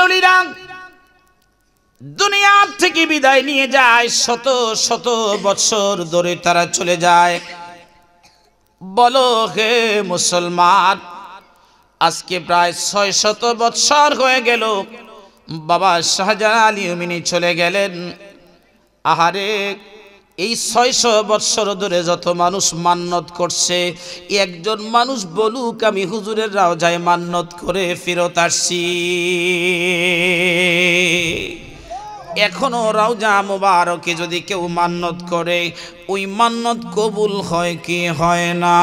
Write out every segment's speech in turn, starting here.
ওলিরা দুনিয়া থেকে বিদায় নিয়ে যায়, শত শত বছর ধরে তারা চলে যায়। বলো হে মুসলমান, আজকে প্রায় 600 বছর হয়ে গেল বাবা শাহজালাল আলিয়মিনী চলে গেলেন। আহারে, এই 600 বছর ধরে যত মানুষ মান্নত করছে, একজন মানুষ বলুক আমি হুজুরের রওজায় মান্নত করে ফেরত আসছি। এখনো রওজা মুবারকে যদি কেউ মান্নত করে, ওই মান্নত কবুল হয় কি হয় না?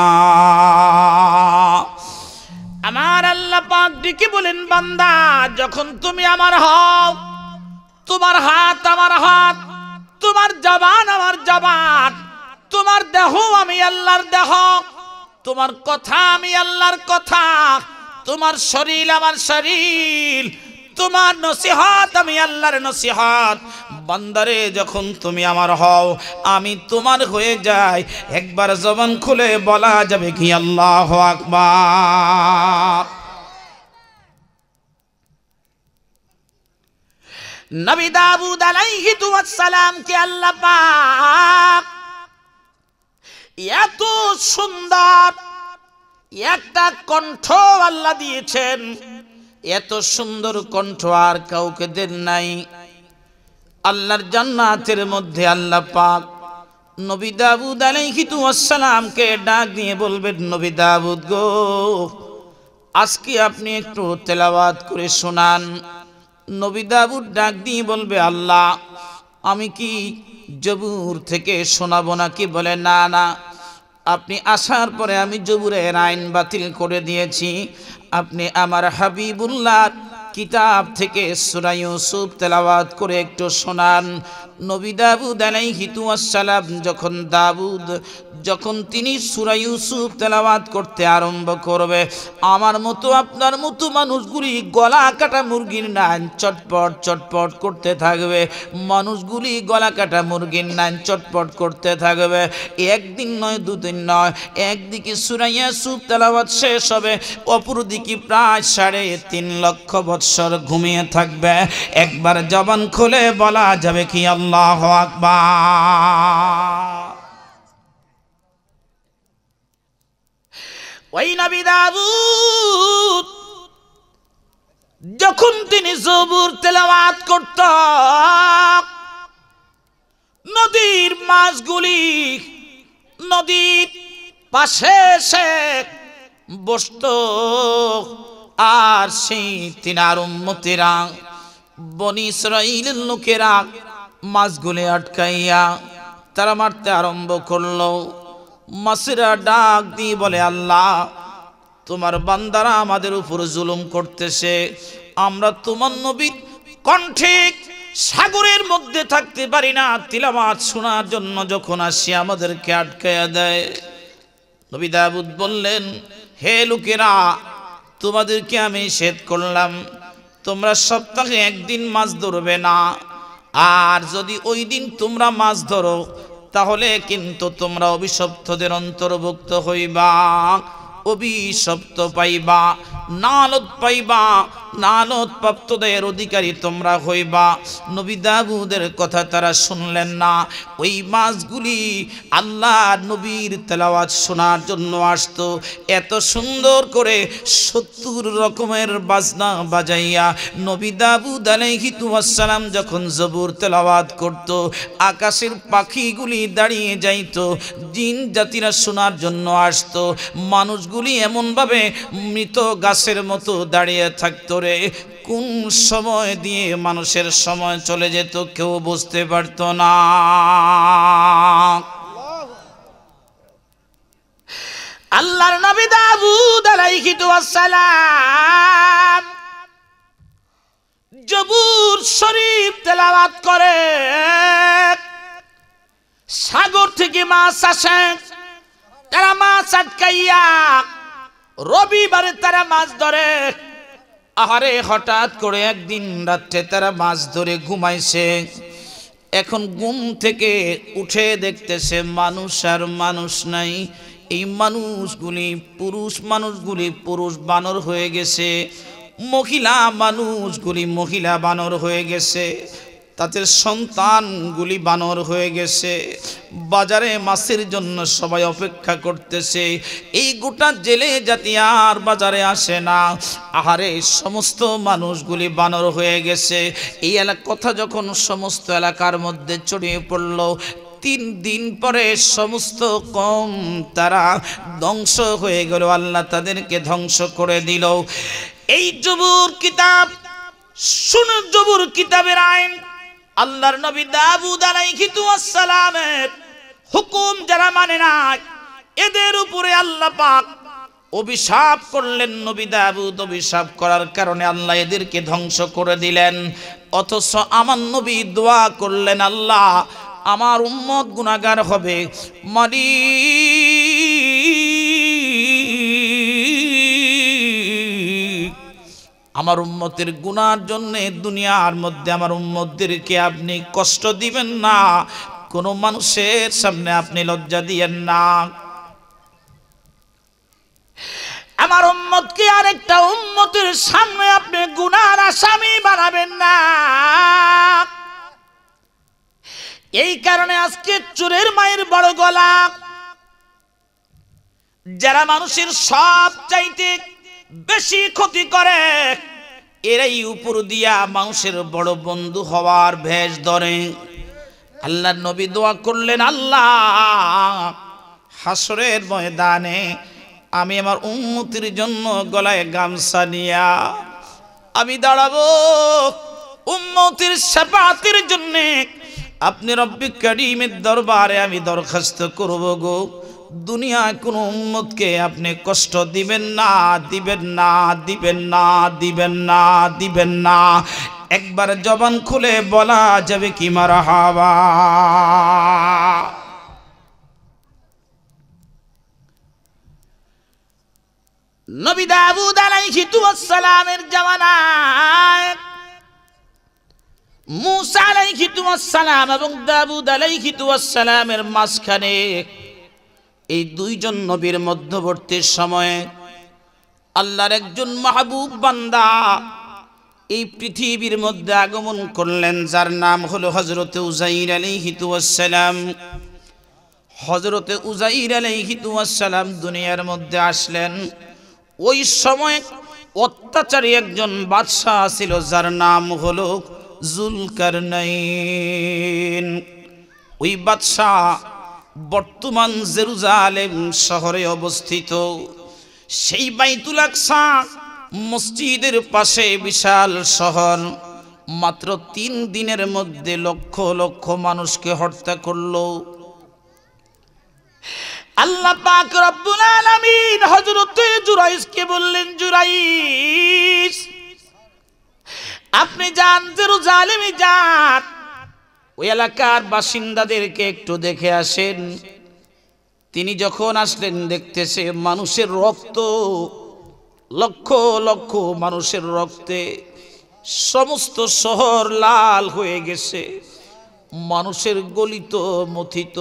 আমার আল্লাহ পাক ডেকে বলেন, বান্দা যখন তুমি আমার হও, তোমার হাত আমার হাত, তোমার জবান আমার জবান, তোমার দেহ আমি আল্লাহর দেহ, তোমার কথা আমি আল্লাহর কথা, তোমার শরীর আমার শরীর, তোমার নসিহত আমি আল্লাহর নসিহত। বান্দারে যখন তুমি আমার হও, আমি তোমার হয়ে যাই, একবার জবান খুলে বলা যাবে কি আল্লাহু আকবার। নবী দাউদ আলাইহিস সালাম কে আল্লাহ পাক এত সুন্দর একটা কণ্ঠ আল্লাহ দিয়েছেন, এত সুন্দর কণ্ঠ আর কাউকে দেন নাই। আল্লাহর জান্নাতের মধ্যে আল্লাহ পাক নবী দাউদ আলাইহিস সালামকে ডাক দিয়ে বলবেন, নবী দাউদ গো, আজকে আপনি একটু তেলাওয়াত করে শোনান। নবী দাউদ ডাক দিয়ে বলবে, আল্লাহ আমি কি জবুর থেকে শোনাবো নাকি? বলে না না, আপনি আসার পরে আমি জবুরের আইন বাতিল করে দিয়েছি, আপনি আমার হাবিবুল্লাহ কিতাব থেকে সূরা ইউসুফ তেলাওয়াত করে একটু শোনান। নবী দাউদ আলাইহিস সালাম যখন তিনি সূরা ইউসুফ তেলাওয়াত করতে আরম্ভ করবে, আমার মতো আপনার মতো মানুষগুলি গলা কাটা মুরগির নান চটপট চটপট করতে থাকবে। মানুষগুলি গলা কাটা মুরগির নান চটপট করতে থাকবে। একদিন নয়, দুদিন নয়, একদিকে সূরা ইউসুফ তেলাওয়াত শেষ হবে, অপরদিকে প্রায় 3.5 লক্ষ বৎসর ঘুমিয়ে থাকবে। একবার জবান খুলে বলা যাবে কি আল্লাহু আকবার। ওই নবী দাউদ যখন তিনি জবুর তেলাওয়াত করত, নদীর মাছগুলি নদীর পাশে এসে বসত, আর সেই তিনার উম্মতেরা বনী ইসরাঈলের লোকেরা মাছগুলি আটকাইয়া তারা মারতে আরম্ভ করলো। মাছেরা ডাক দিয়ে বলে, আল্লাহ তোমার বান্দারা আমাদের উপর জুলুম করতেছে, আমরা তোমার নবীর কণ্ঠে সাগরের মধ্যে থাকতে পারি না, তিলাওয়াত শোনার জন্য যখন আসি আমাদেরকে আটকাইয়া দেয়। নবী দাউদ বললেন, হে লোকেরা, তোমাদেরকে আমি নিষেধ করলাম, তোমরা সপ্তাহে একদিন মাছ ধরবে না, আর যদি ওই দিন তোমরা মাছ ধরো তাহলে কিন্তু তোমরা অভিশপ্তদের অন্তর্ভুক্ত হইবা, অভিশপ্ত পাইবা, নালত পাইবা, নালত প্রাপ্তদের অধিকারী তোমরা হইবা। নবী দাউদের কথা তারা শুনলেন না। ওই মাছগুলি আল্লাহ নবীর তেলাওয়াত শোনার জন্য আসতো, এত সুন্দর করে 70 রকমের বাজনা বাজাইয়া নবী দাউদ আলাইহিস সালাম যখন জবুর তেলাওয়াত করত, আকাশের পাখিগুলি দাঁড়িয়ে যাইত, জিন জাতিরা শোনার জন্য আসতো। মানুষগুলি এমনভাবে মৃত গাছের মতো দাঁড়িয়ে থাকতো রে, কোন সময় দিয়ে মানুষের সময় চলে যেত কেউ বুঝতে পারতো না। আল্লাহর নবী দাউদ আলাইহিস সালাম জবুর শরীফ তেলাওয়াত করে, সাগর থেকে মাছ আসে, তারা মাছ আটকাইয়া রবিবারে তারা মাছ ধরে। আহারে, হঠাৎ করে একদিন রাত্রে তারা মাছ ধরে ঘুমাইছে, এখন ঘুম থেকে উঠে দেখতেছে মানুষ আর মানুষ নাই। এই মানুষগুলি পুরুষ বানর হয়ে গেছে। মহিলা মানুষগুলি মহিলা বানর হয়ে গেছে, তাদের সন্তানগুলি বানর হয়ে গেছে। বাজারে মাছের জন্য সবাই অপেক্ষা করতেছে। এই গোটা জেলে জাতি আর বাজারে আসে না। আহারে, সমস্ত মানুষগুলি বানর হয়ে গেছে। এই কথা যখন সমস্ত এলাকার মধ্যে ছড়িয়ে পড়ল, 3 দিন পরে সমস্ত কম তারা ধ্বংস হয়ে গেল। আল্লাহ তাদেরকে ধ্বংস করে দিল। এই জবুর কিতাব, শুনে জবুর কিতাবের আইন, আল্লাহর নবী দাউদ আলাইহিস সালামের হুকুম যারা মানে না, এদের উপরে আল্লাহ পাক অভিশাপ করলেন। নবী দাউদ অভিশাপ করার কারণে আল্লাহ এদেরকে ধ্বংস করে দিলেন। অথচ আমার নবী দোয়া করলেন, আল্লাহ আমার উম্মত গুনাহগার হবে, আমার উম্মতের গুনার জন্য দুনিয়ার মধ্যে আমার উম্মতদেরকে আপনি কষ্ট দিবেন না, কোনো মানুষের সামনে আপনি লজ্জা দিয়েন না। আমার উম্মতকে আরেকটা উম্মতের সামনে আপনি গুনার আসামি বানাবেন না। এই কারণে আজকে চোরের মায়ের বড় গলা, যারা মানুষের সব চাইতে বেশি ক্ষতি করে, এরাই উপর দিয়া মানুষের বড় বন্ধু হওয়ার ভেষ ধরে। আল্লাহর নবী দোয়া করলেন, আল্লাহ হাসরের ময়দানে আমি আমার উম্মতের জন্য গলায় গামছা নিয়া আমি দাঁড়াবো, উম্মতের শাফাআতের জন্য আপনি রব্বি কারীমের দরবারে আমি দরখাস্ত করব গো, দুনিয়ায় কোনো উম্মতকে আপনি কষ্ট দিবেন না, দিবেন না, দিবেন না, দিবেন না, দিবেন না। একবার জবান খুলে বলা যাবে কি মারহাবা। নবী দাউদ আলাইহিস সালামের জামানায় মূসা আলাইহিস সালাম এবং দাউদ আলাইহিস সালামের মাঝখানে এই দুইজন নবীর মধ্যবর্তী সময়ে আল্লাহর একজন মাহবুব বান্দা এই পৃথিবীর মধ্যে আগমন করলেন, যার নাম হলো হযরত উযাইর আলাইহিস সালাম। হযরত উযাইর আলাইহিস সালাম দুনিয়ার মধ্যে আসলেন। ওই সময় অত্যাচারী একজন বাদশা ছিল, যার নাম হলো যুলকারনাইন। ওই বাদশা বর্তমান জেরুজালেম শহরে অবস্থিত। সেই বাইতুল আকসা মসজিদের পাশে বিশাল শহর, মাত্র 3 দিনের মধ্যে লক্ষ লক্ষ মানুষকে হত্যা করলো। আল্লাহ পাক রব্বুল আলামিন হযরত জুরাইজকে বললেন, জুরাইজ আপনি যান, জেরুজালেমে যান, ওই এলাকার বাসিন্দাদেরকে একটু দেখে আসেন। তিনি যখন আসলেন, দেখতেছে মানুষের রক্ত, লক্ষ লক্ষ মানুষের রক্তে সমস্ত শহর লাল হয়ে গেছে। মানুষের গলিত মথিত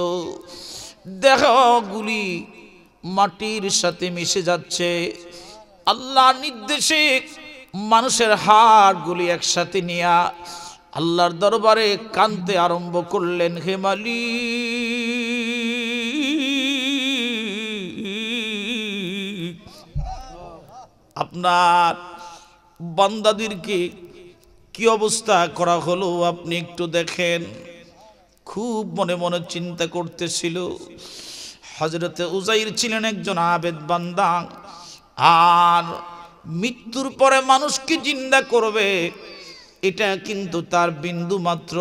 দেহগুলি মাটির সাথে মিশে যাচ্ছে। আল্লাহর নির্দেশে মানুষের হাড়গুলি একসাথে নিয়ে আল্লাহর দরবারে কাঁদতে আরম্ভ করলেন, হে মালিক, আপনার বান্দাদেরকে কি অবস্থা করা হলো আপনি একটু দেখেন। খুব মনে মনে চিন্তা করতেছিল। হযরতে উযাইর ছিলেন একজন আবেদ বান্দা, আর মৃত্যুর পরে মানুষকে জিন্দা করবে এটা কিন্তু তার বিন্দু মাত্র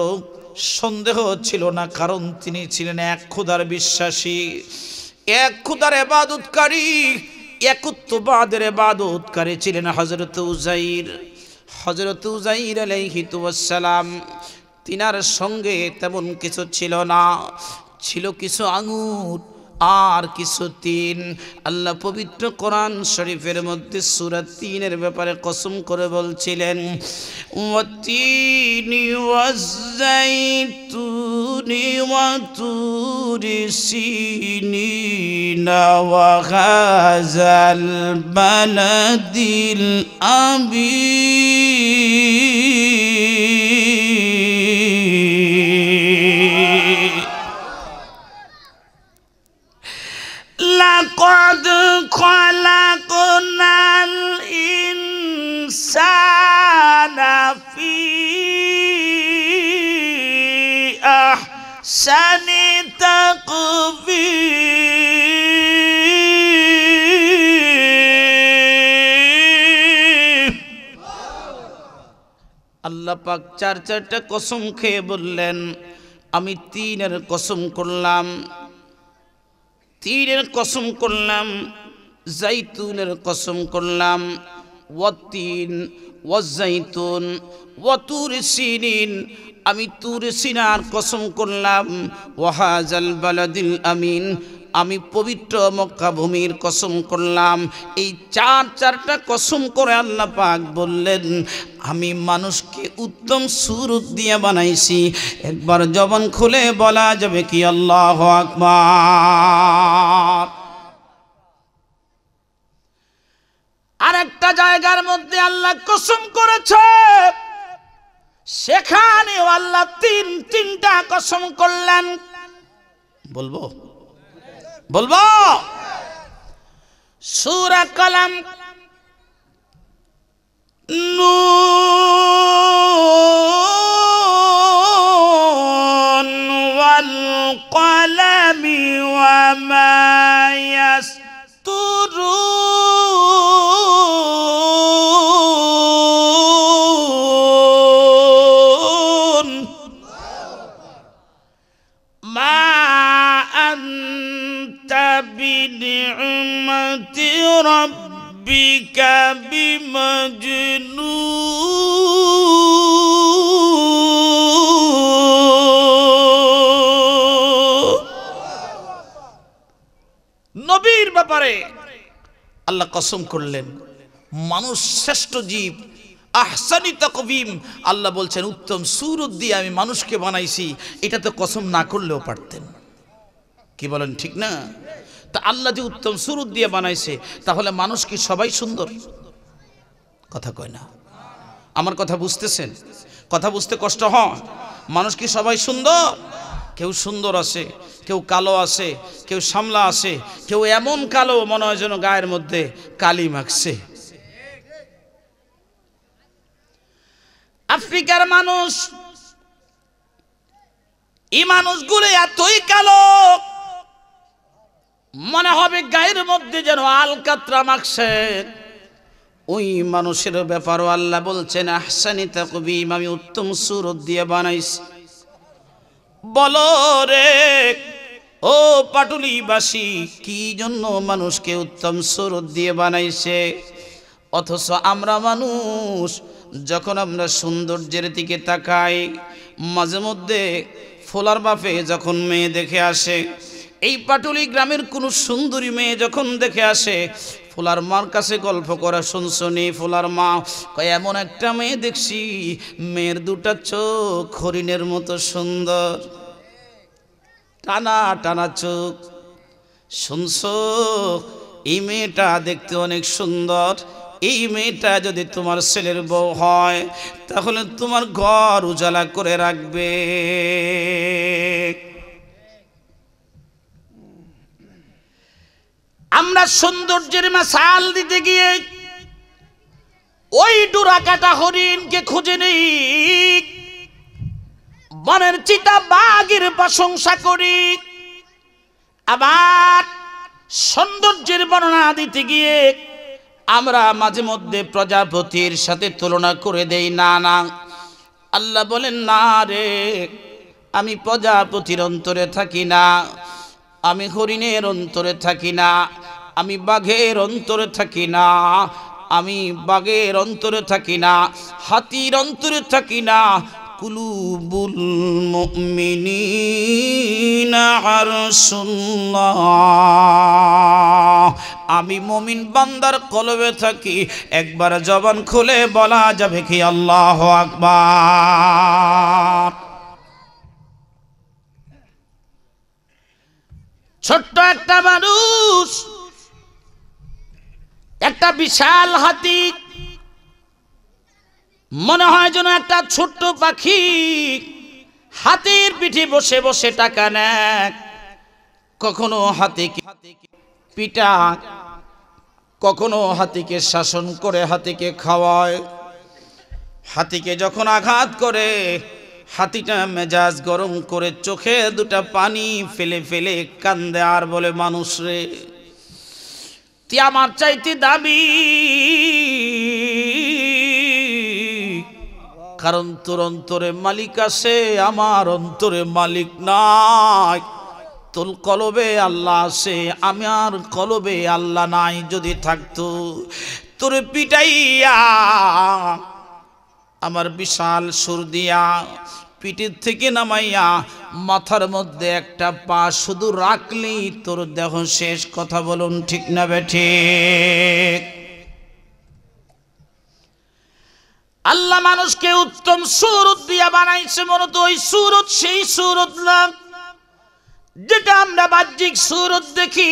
সন্দেহ ছিল না, কারণ তিনি ছিলেন এক খোদার বিশ্বাসী, এক খোদার ইবাদতকারী, একত্ববাদের ইবাদতকারী ছিলেন হযরত উযাইর। হযরত উযাইর আলাইহিস সালাম, তিনার সঙ্গে তেমন কিছু ছিল না, ছিল কিছু আঙ্গুর আর কিছু তিন। আল্লাহ পবিত্র কোরআন শরীফের মধ্যে সূরা ৩-এর ব্যাপারে কসম করে বলছিলেন, ওয়াতিনি ওয়াজ্জাইতুন وطور سينين وهذا البلد الأمين لقد خلقنا الإنسان في أحسن تقويم আল্লাহ পাক চারটা কসম খেয়ে বললেন আমি তিনের কসম করলাম तीर कसम करलाम जैतूनेर कसम करलाम वत्तीन वज़ैतून वतूर सीनीन आमी तूर सीनार कसम करलाम वहाजाल बालादिल आमीन आमी पवित्र मक्का भूमिर कसम करलाम এই চারটা কসম করে আল্লাহ পাক বললেন আমি মানুষকে উত্তম সুরত দিয়ে বানাইছি একবার জবান খুলে বলা যাবে কি আল্লাহু আকবার আরেকটা জায়গার মধ্যে আল্লাহ কসম করেছে সেখানেও আল্লাহ তিনটা কসম করলেন বলবো বলবো সূরা কলম নুন ওয়াল কলমি ওয়া মা ইয়াসতুরুন মা بنعمة ربك بمجنون নবীর ব্যাপারে আল্লাহ কসম করলেন মানুষ শ্রেষ্ঠ জীব আহসানি তাকবীম আল্লাহ বলছেন উত্তম সুরত দিয়ে আমি মানুষকে বানাইছি এটা তো কসম না করলেও পারতেন কি বলেন ঠিক না তা আল্লাহ যে উত্তম সুরত দিয়ে বানাইছে তাহলে মানুষ কি সবাই সুন্দর কথা কয় না আমার কথা বুঝতেছেন কথা বুঝতে কষ্ট হয় মানুষ কি সবাই সুন্দর কেউ সুন্দর আছে কেউ কালো আছে কেউ সামলা আছে কেউ এমন কালো মনে হয় যেন গায়ের মধ্যে কালি মাখছে আফ্রিকার মানুষ এই মানুষগুলো এতই কালো মনে হবে গায়ের মধ্যে যেন আলকাতরা মাখছে ওই মানুষের ব্যাপারও আল্লাহ বলছেন আহসানি তাকবীম আমি উত্তম সুরত দিয়ে বানাইছি বলো রে ও পাটুলিবাসী কি জন্য মানুষকে উত্তম সুরত দিয়ে বানাইছে অথচ আমরা মানুষ যখন আমরা সৌন্দর্যের দিকে তাকাই মাঝে মধ্যে ফোলার বাপে যখন মেয়ে দেখে আসে এই পাটুলি গ্রামের কোন সুন্দরী মেয়ে যখন দেখে আসে ফুলার মার কাছে গল্প করা শুনছনি ফুলার মা কয় এমন একটা মেয়ে দেখছি মেয়ের দুটা চোখ হরিণের মতো সুন্দর টানা টানা চোখ শুনছো এই মেয়েটা দেখতে অনেক সুন্দর এই মেয়েটা যদি তোমার ছেলের বউ হয় তাহলে তোমার ঘর উজালা করে রাখবে আমরা সৌন্দর্যের মাসাল দিতে গিয়ে ওই ডুরাকাটা হরিণকে খুঁজে নেই বনের চিতা বাঘের প্রশংসা করি আবার সৌন্দর্যের বর্ণনা দিতে গিয়ে আমরা মাঝে মধ্যে প্রজাপতির সাথে তুলনা করে দেই না না আল্লাহ বলেন না রে আমি প্রজাপতির অন্তরে থাকি না আমি হরিণের অন্তরে থাকি না আমি বাঘের অন্তরে থাকি না আমি বাঘের অন্তরে থাকি না হাতির অন্তরে থাকি না কুলুবুল মুমিনিনা আরশুল্লাহ আমি মুমিন বান্দার কলবে থাকি একবার জবান খুলে বলা যাবে কি আল্লাহু আকবার ছোট্ট একটা মানুষ একটা বিশাল হাতি, মনে হয় যেন একটা ছোট্ট পাখি হাতির পিঠে বসে বসে টাকা নেয়। কখনো হাতিকে পিটা, কখনো হাতিকে শাসন করে হাতিকে খাওয়ায়। হাতিকে যখন আঘাত করে হাতিটা মেজাজ গরম করে চোখে দুটা পানি ফেলে ফেলে কান্দে আর বলে, মানুষ রে, তুই আমার চাইতে দাবি, কারণ তোর অন্তরে মালিক আছে, আমার অন্তরে মালিক নাই। তোর কলবে আল্লাহ আছে, আমার কলবে আল্লাহ নাই। যদি থাকতো তোর পিটাইয়া আমার বিশাল সুর দিয়া পিঠের থেকে নামাইয়া মাথার মধ্যে একটা পা শুধু রাখলি তোর দেহ শেষ। কথা বলুন ঠিক না বেঠিক? আল্লাহ মানুষকে উত্তম সুরত দিয়া বানাইছে, মূলত ওই সুরত সেই সুরত না যেটা আমরা বাহ্যিক সুরত দেখি,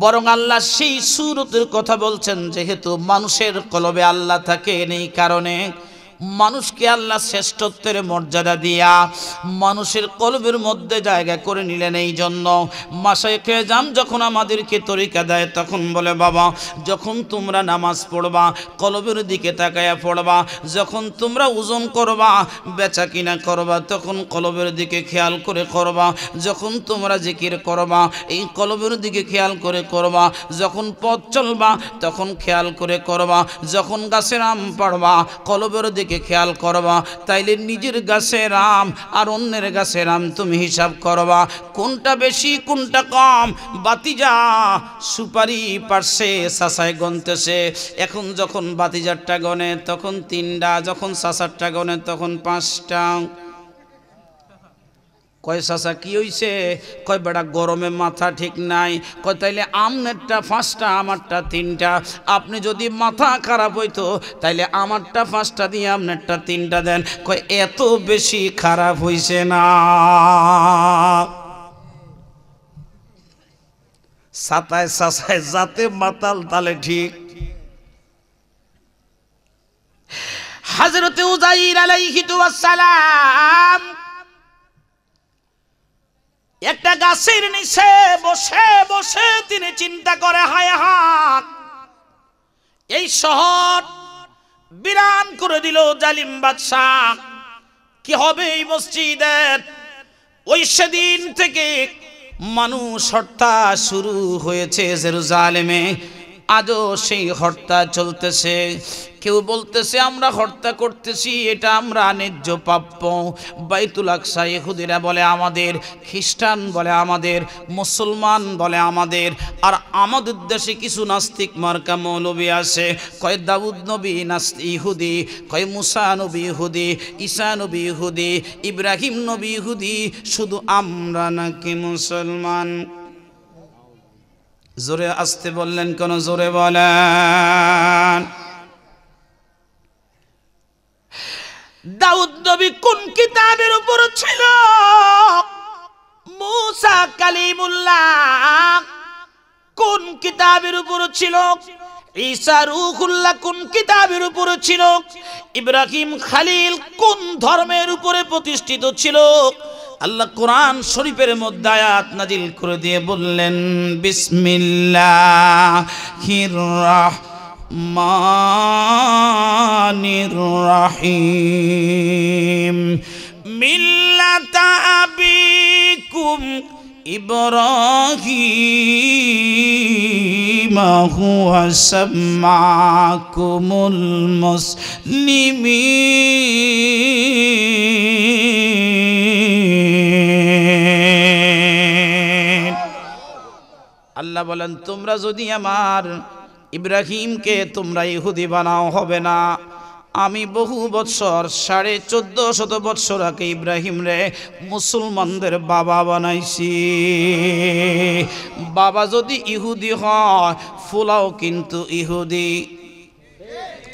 বরং আল্লাহ সেই সুরতের কথা বলছেন। যেহেতু মানুষের কলবে আল্লাহ থাকে, এই কারণে মানুষকে আল্লাহ শ্রেষ্ঠত্বের মর্যাদা দিয়া মানুষের কলবের মধ্যে জায়গা করে নিলেন। এই জন্য মাশায়েখে জাম যখন আমাদেরকে তরিকা দেয় তখন বলে, বাবা যখন তোমরা নামাজ পড়বা কলবের দিকে তাকায়া পড়বা, যখন তোমরা ওজন করবা বেচা কিনা করবা তখন কলবের দিকে খেয়াল করে করবা, যখন তোমরা জিকির করবা এই কলবের দিকে খেয়াল করে করবা, যখন পথ চলবা তখন খেয়াল করে করবা, যখন গাছের আম পাড়বা কলবের দিকে খেয়াল করবা। তাইলে নিজের গাছের আম আর অন্যের গাছের আম তুমি হিসাব করবা, কোনটা বেশি কোনটা কম। বাতিজা সুপারি পারছে সাসায় গনতেছে, এখন যখন বাতিজারটা গনে তখন 3টা, যখন সাসারটা গনে তখন 5টা। কয় চাচা কি হইছে? কয় বেটা গরমে মাথা ঠিক নাই। কয় তাইলে আমনেরটা 5টা আমারটা 3টা। আপনি যদি মাথা খারাপ হইতো তাইলে আমারটা 5টা দিয়ে আমনেরটা 3টা দেন। কয় এত বেশি খারাপ হইছে না। সাতায় সাসায় যাতে মাতাল তালে ঠিক। হযরত উযাইর আলাইহিস সালাম একটা গাছের নিচে বসে বসে তিনি চিন্তা করে, হায় হায় এই শহর বিরান করে দিল জালিম বাদশা, কি হবে এই মসজিদের? ওই সেদিন থেকে মানুষ হত্যা শুরু হয়েছে জেরুজালেমে, আজও সেই হত্যা চলতেছে। কেউ বলতেছে আমরা হত্যা করতেছি, এটা আমরা ন্যায্য প্রাপ্য। বাইতুল আকসা ইহুদিরা বলে আমাদের, খ্রিস্টান বলে আমাদের, মুসলমান বলে আমাদের। আর আমাদের দেশে কিছু নাস্তিক মার্কা মৌলবী আছে, কয় দাউদ নবী ইহুদি, কয় মুসা নবী ইহুদি, ঈসা নবী ইহুদি, ইব্রাহিম নবী ইহুদি, শুধু আমরা নাকি মুসলমান। জোরে আসতে বললেন কেন? জোরে বলেন। দাউদ নবী কোন কিতাবের উপর ছিল? মুসা কালিমুল্লাহ কোন কিতাবের উপর ছিল? ঈসা রূহুল্লাহ কোন কিতাবের উপর ছিল? ইব্রাহিম খালিল কোন ধর্মের উপরে প্রতিষ্ঠিত ছিল? আল্লাহ কোরআন শরীফের মধ্যে আয়াত নাজিল করে দিয়ে বললেন, বিসমিল্লাহির রাহমানির রাহিম মিল্লাতা আবিকুম ইব্রাহিম হুয়া সাম্মাকুমুল মুসলিমিন। আল্লাহ বলেন, তোমরা যদি আমার ইব্রাহিমকে তোমরা ইহুদি বানাও হবে না। আমি বহু বৎসর 1450 বৎসর আগে ইব্রাহিম রে মুসলমানদের বাবা বানাইছি। বাবা যদি ইহুদি হয় ফুলাও কিন্তু ইহুদি।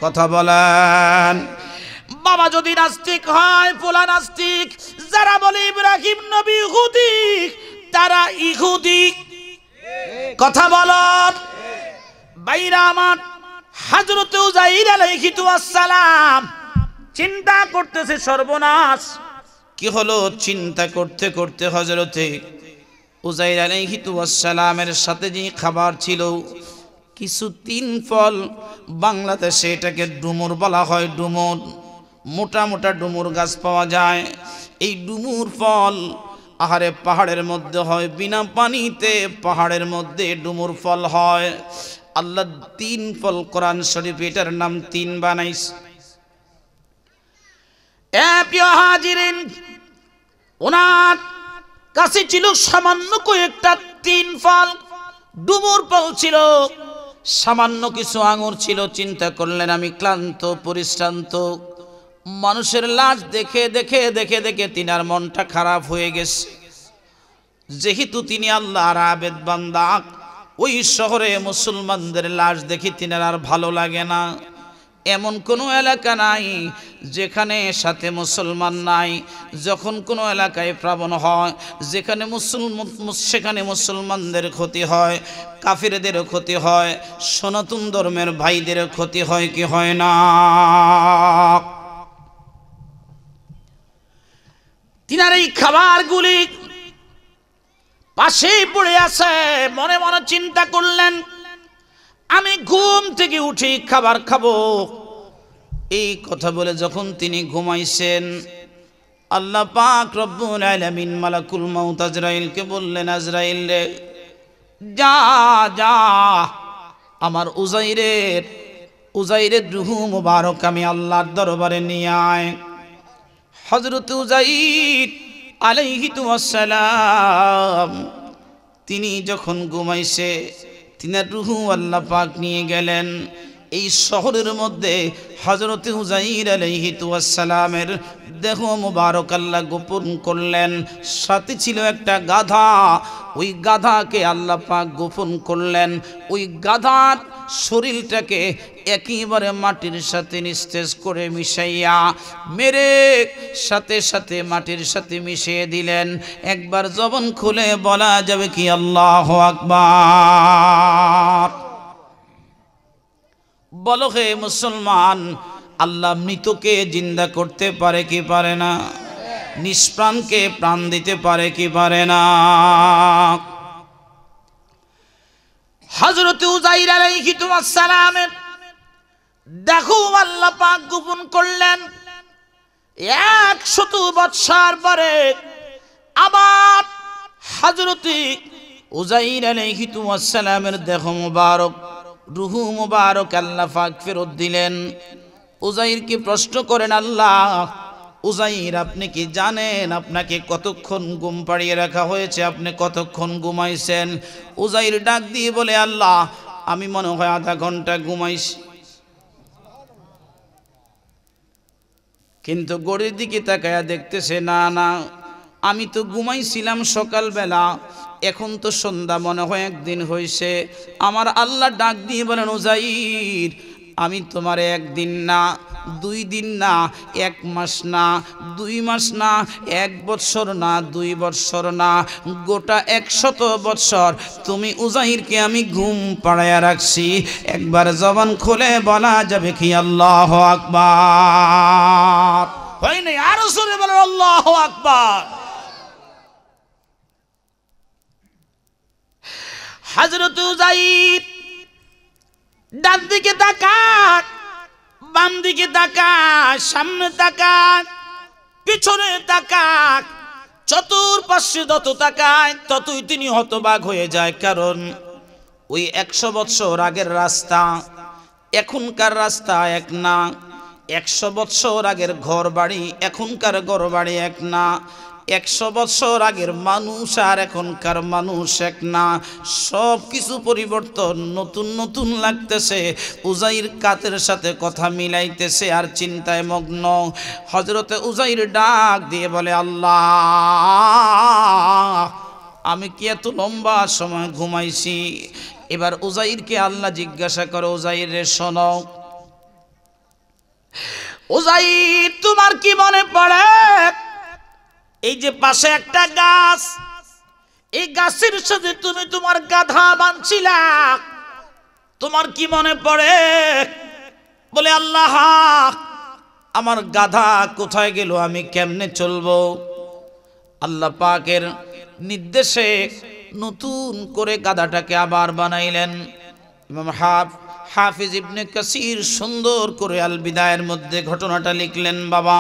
কথা বলেন। বাবা যদি নাস্তিক হয় ফুলা নাস্তিক। যারা বলে ইব্রাহিম নবী ইহুদি তারা ইহুদি। কথা বলুন ভাইরা আমার। হযরত উযাইর আলাইহিস সালাম চিন্তা করতেছে সর্বনাশ কি হলো। চিন্তা করতে করতে হযরতে উযাইর আলাইহিস সালামের সাথে যে খাবার ছিল কিছু তিন ফল, বাংলাদেশে এটাকে ডুমুর বলা হয়। ডুমুর, মোটা মোটা ডুমুর গাছ পাওয়া যায়। এই ডুমুর ফল আহারে পাহাড়ের মধ্যে হয়, বিনা পানিতে পাহাড়ের মধ্যে ডুমুর ফল হয়। আল্লাহ তিন ফল কোরআন শরীফ এটার নাম তিন বানাইস। প্রিয় হাজিরিন, ওনার কাছে ছিল সামান্য কয়েকটা তিন ফল, ডুমুর ফল ছিল, সামান্য কিছু আঙুর ছিল। চিন্তা করলেন আমি ক্লান্ত পরিশ্রান্ত, মানুষের লাশ দেখে দেখে দেখে দেখে তিনার মনটা খারাপ হয়ে গেছে। যেহেতু তিনি আল্লাহর আবেদ বান্দা, ওই শহরে মুসলমানদের লাশ দেখে তিনার আর ভালো লাগে না। এমন কোনো এলাকা নাই যেখানে সাথে মুসলমান নাই। যখন কোনো এলাকায় প্লাবন হয়, সেখানে মুসলমানদের ক্ষতি হয়, কাফিরদের ক্ষতি হয়, সনাতন ধর্মের ভাইদের ক্ষতি হয় কি হয় না? তিনার এই খাবারগুলি পাশেই পড়ে আছে। মনে মনে চিন্তা করলেন আমি ঘুম থেকে উঠে খাবার খাবো। এই কথা বলে যখন তিনি ঘুমাইছেন, আল্লাহ পাক রব্বুল আলামিন মালাকুল মাউত আজরাইলকে বললেন, আজরাইল রে যা যা আমার উযাইরের রূহ মুবারক আমি আল্লাহর দরবারে নিয়ে আয়। হযরত উযাইর আলাইহিস সালাম তিনি যখন ঘুমাইছে, তিনার রূহ আল্লাহ পাক নিয়ে গেলেন। এই শহরের মধ্যে হযরত উযাইর আলাইহিস সালামের দেহ মুবারক আল্লাহ গোপন করলেন। সাথে ছিল একটা গাধা, ওই গাধাকে আল্লাহ পাক গোপন করলেন। ওই গাধার শরীরটাকে একেবারে মাটির সাথে নিস্তেজ করে মিশাইয়া মেরে সাথে সাথে মাটির সাথে মিশিয়ে দিলেন। একবার জবান খুলে বলা যাবে কি আল্লাহু আকবার? বলো হে মুসলমান, আল্লাহ মৃতকে জিন্দা করতে পারে কি পারে না? নিষ্প্রাণকে প্রাণ দিতে পারে কি পারে না? হযরত উযাইর আলাইহিস সালামের দেখো আল্লাহ পাক গোপন করলেন। 100 বৎসর পরে আবার হযরত উযাইর আলাইহিস সালামের দেহ মুবারক, রূহ মুবারক আল্লাহ পাক ফেরত দিলেন। উযাইরকে প্রশ্ন করেন, আল্লাহ উযাইর আপনি কি জানেন আপনাকে কতক্ষণ ঘুম পাড়িয়ে রাখা হয়েছে? আপনি কতক্ষণ ঘুমাইছেন? উযাইর ডাক দিয়ে বলে, আল্লাহ আমি মনে হয় আধা ঘন্টা ঘুমাইছি। কিন্তু ঘড়ির দিকে তাকায়া দেখতেছে, না না আমি তো ঘুমাইছিলাম সকালবেলা, এখন তো সন্ধ্যা, মনে হয় একদিন হয়েছে। আমার আল্লাহ ডাক দিয়ে বলেন, উযাইর আমি তোমার একদিন না, 2 দিন না, 1 মাস না, 2 মাস না, 1 বৎসর না, 2 বৎসর না, গোটা 100 বৎসর তুমি উযাইরকে আমি ঘুম পাড়াইয়া রাখছি। একবার জবান খুলে বলা যাবে কি আল্লাহু আকবার? হয় না? আরো জোরে বলেন আল্লাহু আকবার। হযরত উযাইর ডান দিকে তাকান, বাম দিকে তাকান, সামনে তাকান, পিছনে তাকান, চতুর্পাশে যত তাকায় ততই তিনি হতবাক হয়ে যায়। কারণ ওই 100 বৎসর আগের রাস্তা এখনকার রাস্তা এক না, 100 বৎসর আগের ঘর বাড়ি এখনকার ঘর বাড়ি এক না, 100 বৎসর আগের মানুষ আর এখনকার মানুষ এক না। সব কিছু পরিবর্তন, নতুন নতুন লাগতেছে। উযাইর কাতের সাথে কথা মিলাইতেছে আর চিন্তায় মগ্ন। হযরতে উযাইর ডাক দিয়ে বলে, আল্লাহ আমি কি এত লম্বা সময় ঘুমাইছি? এবার উযাইরকে আল্লাহ জিজ্ঞাসা করে, উযাইর রে শোনো, উযাইর তোমার কি মনে পড়ে এই যে পাশে একটা গাছ, এই গাছের সাথে তুমি তোমার গাধা বাঁধছিলা, তোমার কি মনে পড়ে? বলে আল্লাহ, আমার গাধা কোথায় গেল, আমি কেমনে চলবো? আল্লাহ পাকের নির্দেশে নতুন করে গাধাটাকে আবার বানাইলেন। ইমাম হাফিজ ইবনে কাসির সুন্দর করে আল বিদায়ের মধ্যে ঘটনাটা লিখলেন। বাবা,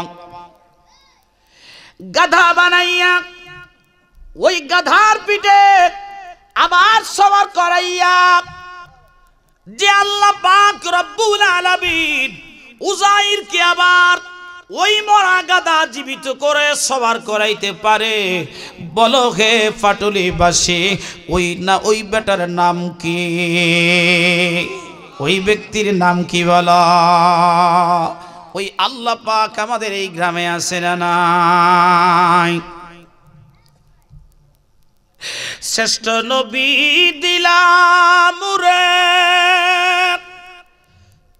গাধা বানাইয়া ওই গাধার পিঠে আবার সওয়ার করাইয়া যে আল্লাহ পাক রব্বুল আলামিন উযাইরকে আবার ওই মরা গাধা জীবিত করে সওয়ার করাইতে পারে, বলো হে ফাটুলিবাসী, ওই বেটার নাম কি? ওই ব্যক্তির নাম কি বলো? ওই আল্লাহ পাক আমাদের এই গ্রামে আছে না নাই? শ্রেষ্ঠ নবী দিলাম রে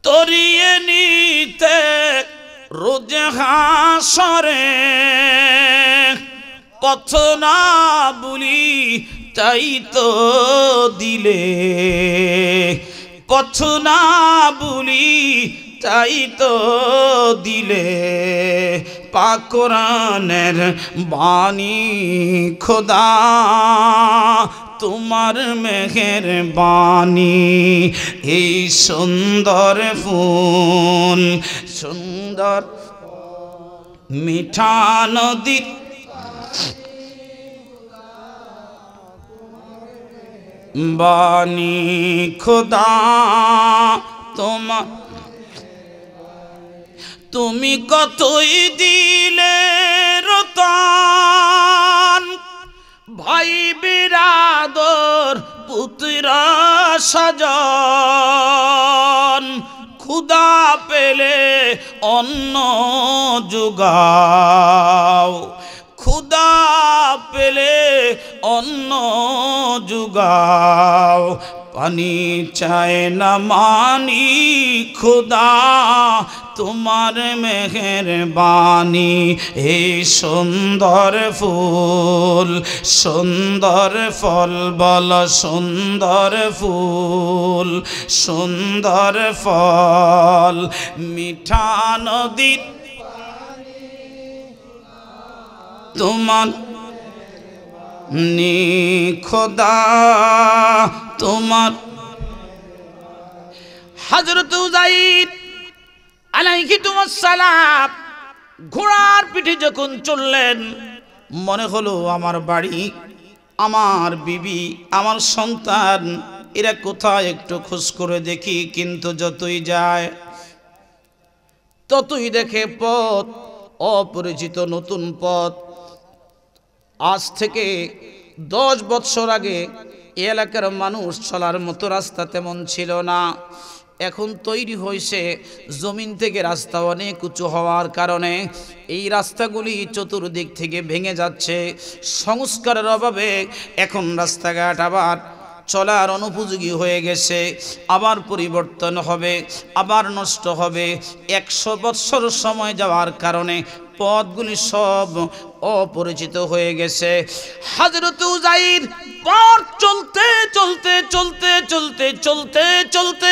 তরিয়ে নিতে রোজ হাসরে, কথা না বলি তাই তো দিলে, কথা না বলি তাই তো দিলে, পাক কোরআনের বাণী খোদা তোমার মেহেরবানি। এই সুন্দর ফুল সুন্দর মিঠা নদী বাণী খোদা তোমার, তুমি কতই দিলে রতন, ভাই বিরাদর পুত্র স্বজন, ক্ষুধা পেলে অন্ন জুগাও, ক্ষুধা পেলে অন্ন জুগাও, পানি চায় না মানি খোদা তোমার মেহেরবানি। এই সুন্দর ফুল সুন্দর ফল, বল সুন্দর ফুল সুন্দর ফল, মিঠা নদী তোমার নি খোদা তোমার। হযরত উযাইর আলাইহিস সালাম ঘোড়ার পিঠে যখন চললেন, মনে হলো আমার বাড়ি, আমার বিবি, আমার সন্তান এরা কোথায়, একটু খোঁজ করে দেখি। কিন্তু যতই যায় ততই দেখে পথ অপরিচিত, নতুন পথ। আজ থেকে 10 বৎসর আগে এই এলাকার মানুষ চলার মতো রাস্তা তেমন ছিল না। এখন তৈরি হয়েছে, জমিন থেকে রাস্তা অনেক উঁচু হওয়ার কারণে এই রাস্তাগুলি চতুর্দিক থেকে ভেঙে যাচ্ছে। সংস্কারের অভাবে এখন রাস্তাঘাট আবার চলার অনুপযোগী হয়ে গেছে, আবার পরিবর্তন হবে, আবার নষ্ট হবে। 100 বৎসর সময় যাওয়ার কারণে পথগুলি সব অপরিচিত হয়ে গেছে। হযরত উযাইর পথ চলতে চলতে চলতে চলতে চলতে চলতে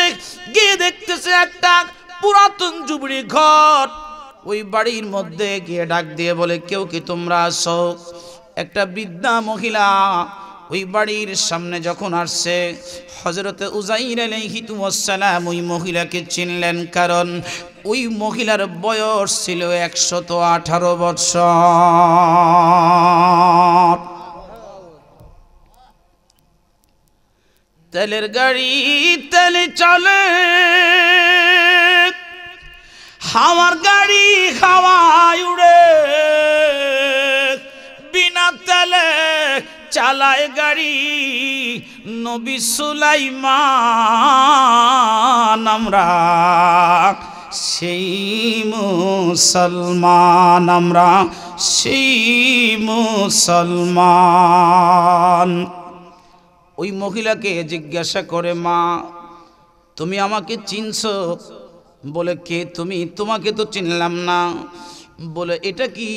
গিয়ে দেখতেছে একটা পুরাতন ঝুপড়ি ঘর। ওই বাড়ির মধ্যে গিয়ে ডাক দিয়ে বলে, কেউ কি তোমরা আসো? একটা বৃদ্ধা মহিলা ওই বাড়ির সামনে যখন আসছে, হযরত উযাইর আলাইহিস সালাম ওই মহিলাকে চিনলেন, কারণ ওই মহিলার বয়স ছিল 118 বৎসর। তেলের গাড়ি তেলে চলে, হাওয়ার গাড়ি হাওয়ায় উড়ে, বিনা তেলে চালায় গাড়ি নবী সুলাইমান। আমরা সেই মুসলমান, আমরা সেই মুসলমান। ওই মহিলাকে জিজ্ঞাসা করে, মা তুমি আমাকে চিনছো? বলে, কে তুমি? তোমাকে তো চিনলাম না। বলে, এটা কি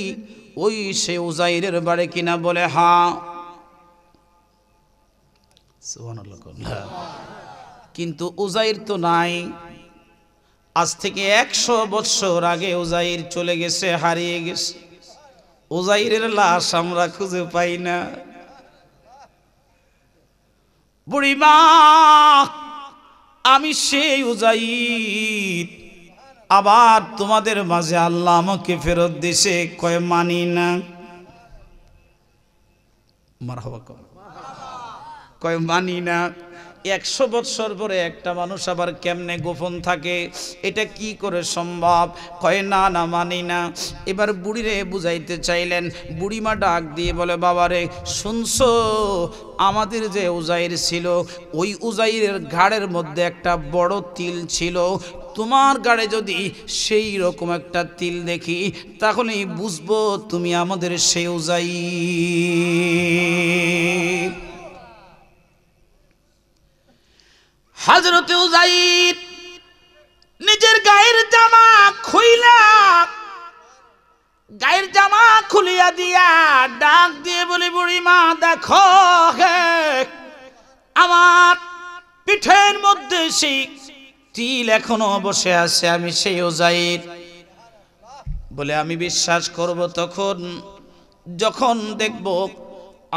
ওই সে উযাইরের বাড়ি কিনা? বলে, হ্যাঁ। সুবহানাল্লাহ। কিন্তু উজাইর তো নাই। আজ থেকে 100 বছর আগে উজাইর চলে গেছে, হারিয়ে গেছে। উজাইরের লাশ আমরা খুঁজে পাই না। বুড়িমা, আমি সেই উজাইর, আবার তোমাদের মাঝে আল্লাহ আমাকে ফেরত দিছে। কয় মানি না। মারহাবা কয় মানি না। 100 বছর পরে একটা মানুষ আবার কেমনে গোপন থাকে, এটা কি করে সম্ভব? কয় না না, মানি না। এবার বুড়িরে বুঝাইতে চাইলেন। বুড়িমা ডাক দিয়ে বলে, বাবারে শুনছো, আমাদের যে উজাইর ছিল, ওই উজাইরের ঘাড়ের মধ্যে একটা বড় তিল ছিল। তোমার গাড়ে যদি সেই রকম একটা তিল দেখি, তাহলেই বুঝবো তুমি আমাদের সেই উজাইর। হযরতে উজাইর নিজের গায়ের জামা খুলিয়া দিয়া ডাক দিয়ে বলি, বুড়িমা দেখো, আমার পিঠের মধ্যে সেই তিল এখনো বসে আছে, আমি সেই উজাইর। বলে আমি বিশ্বাস করব তখন যখন দেখব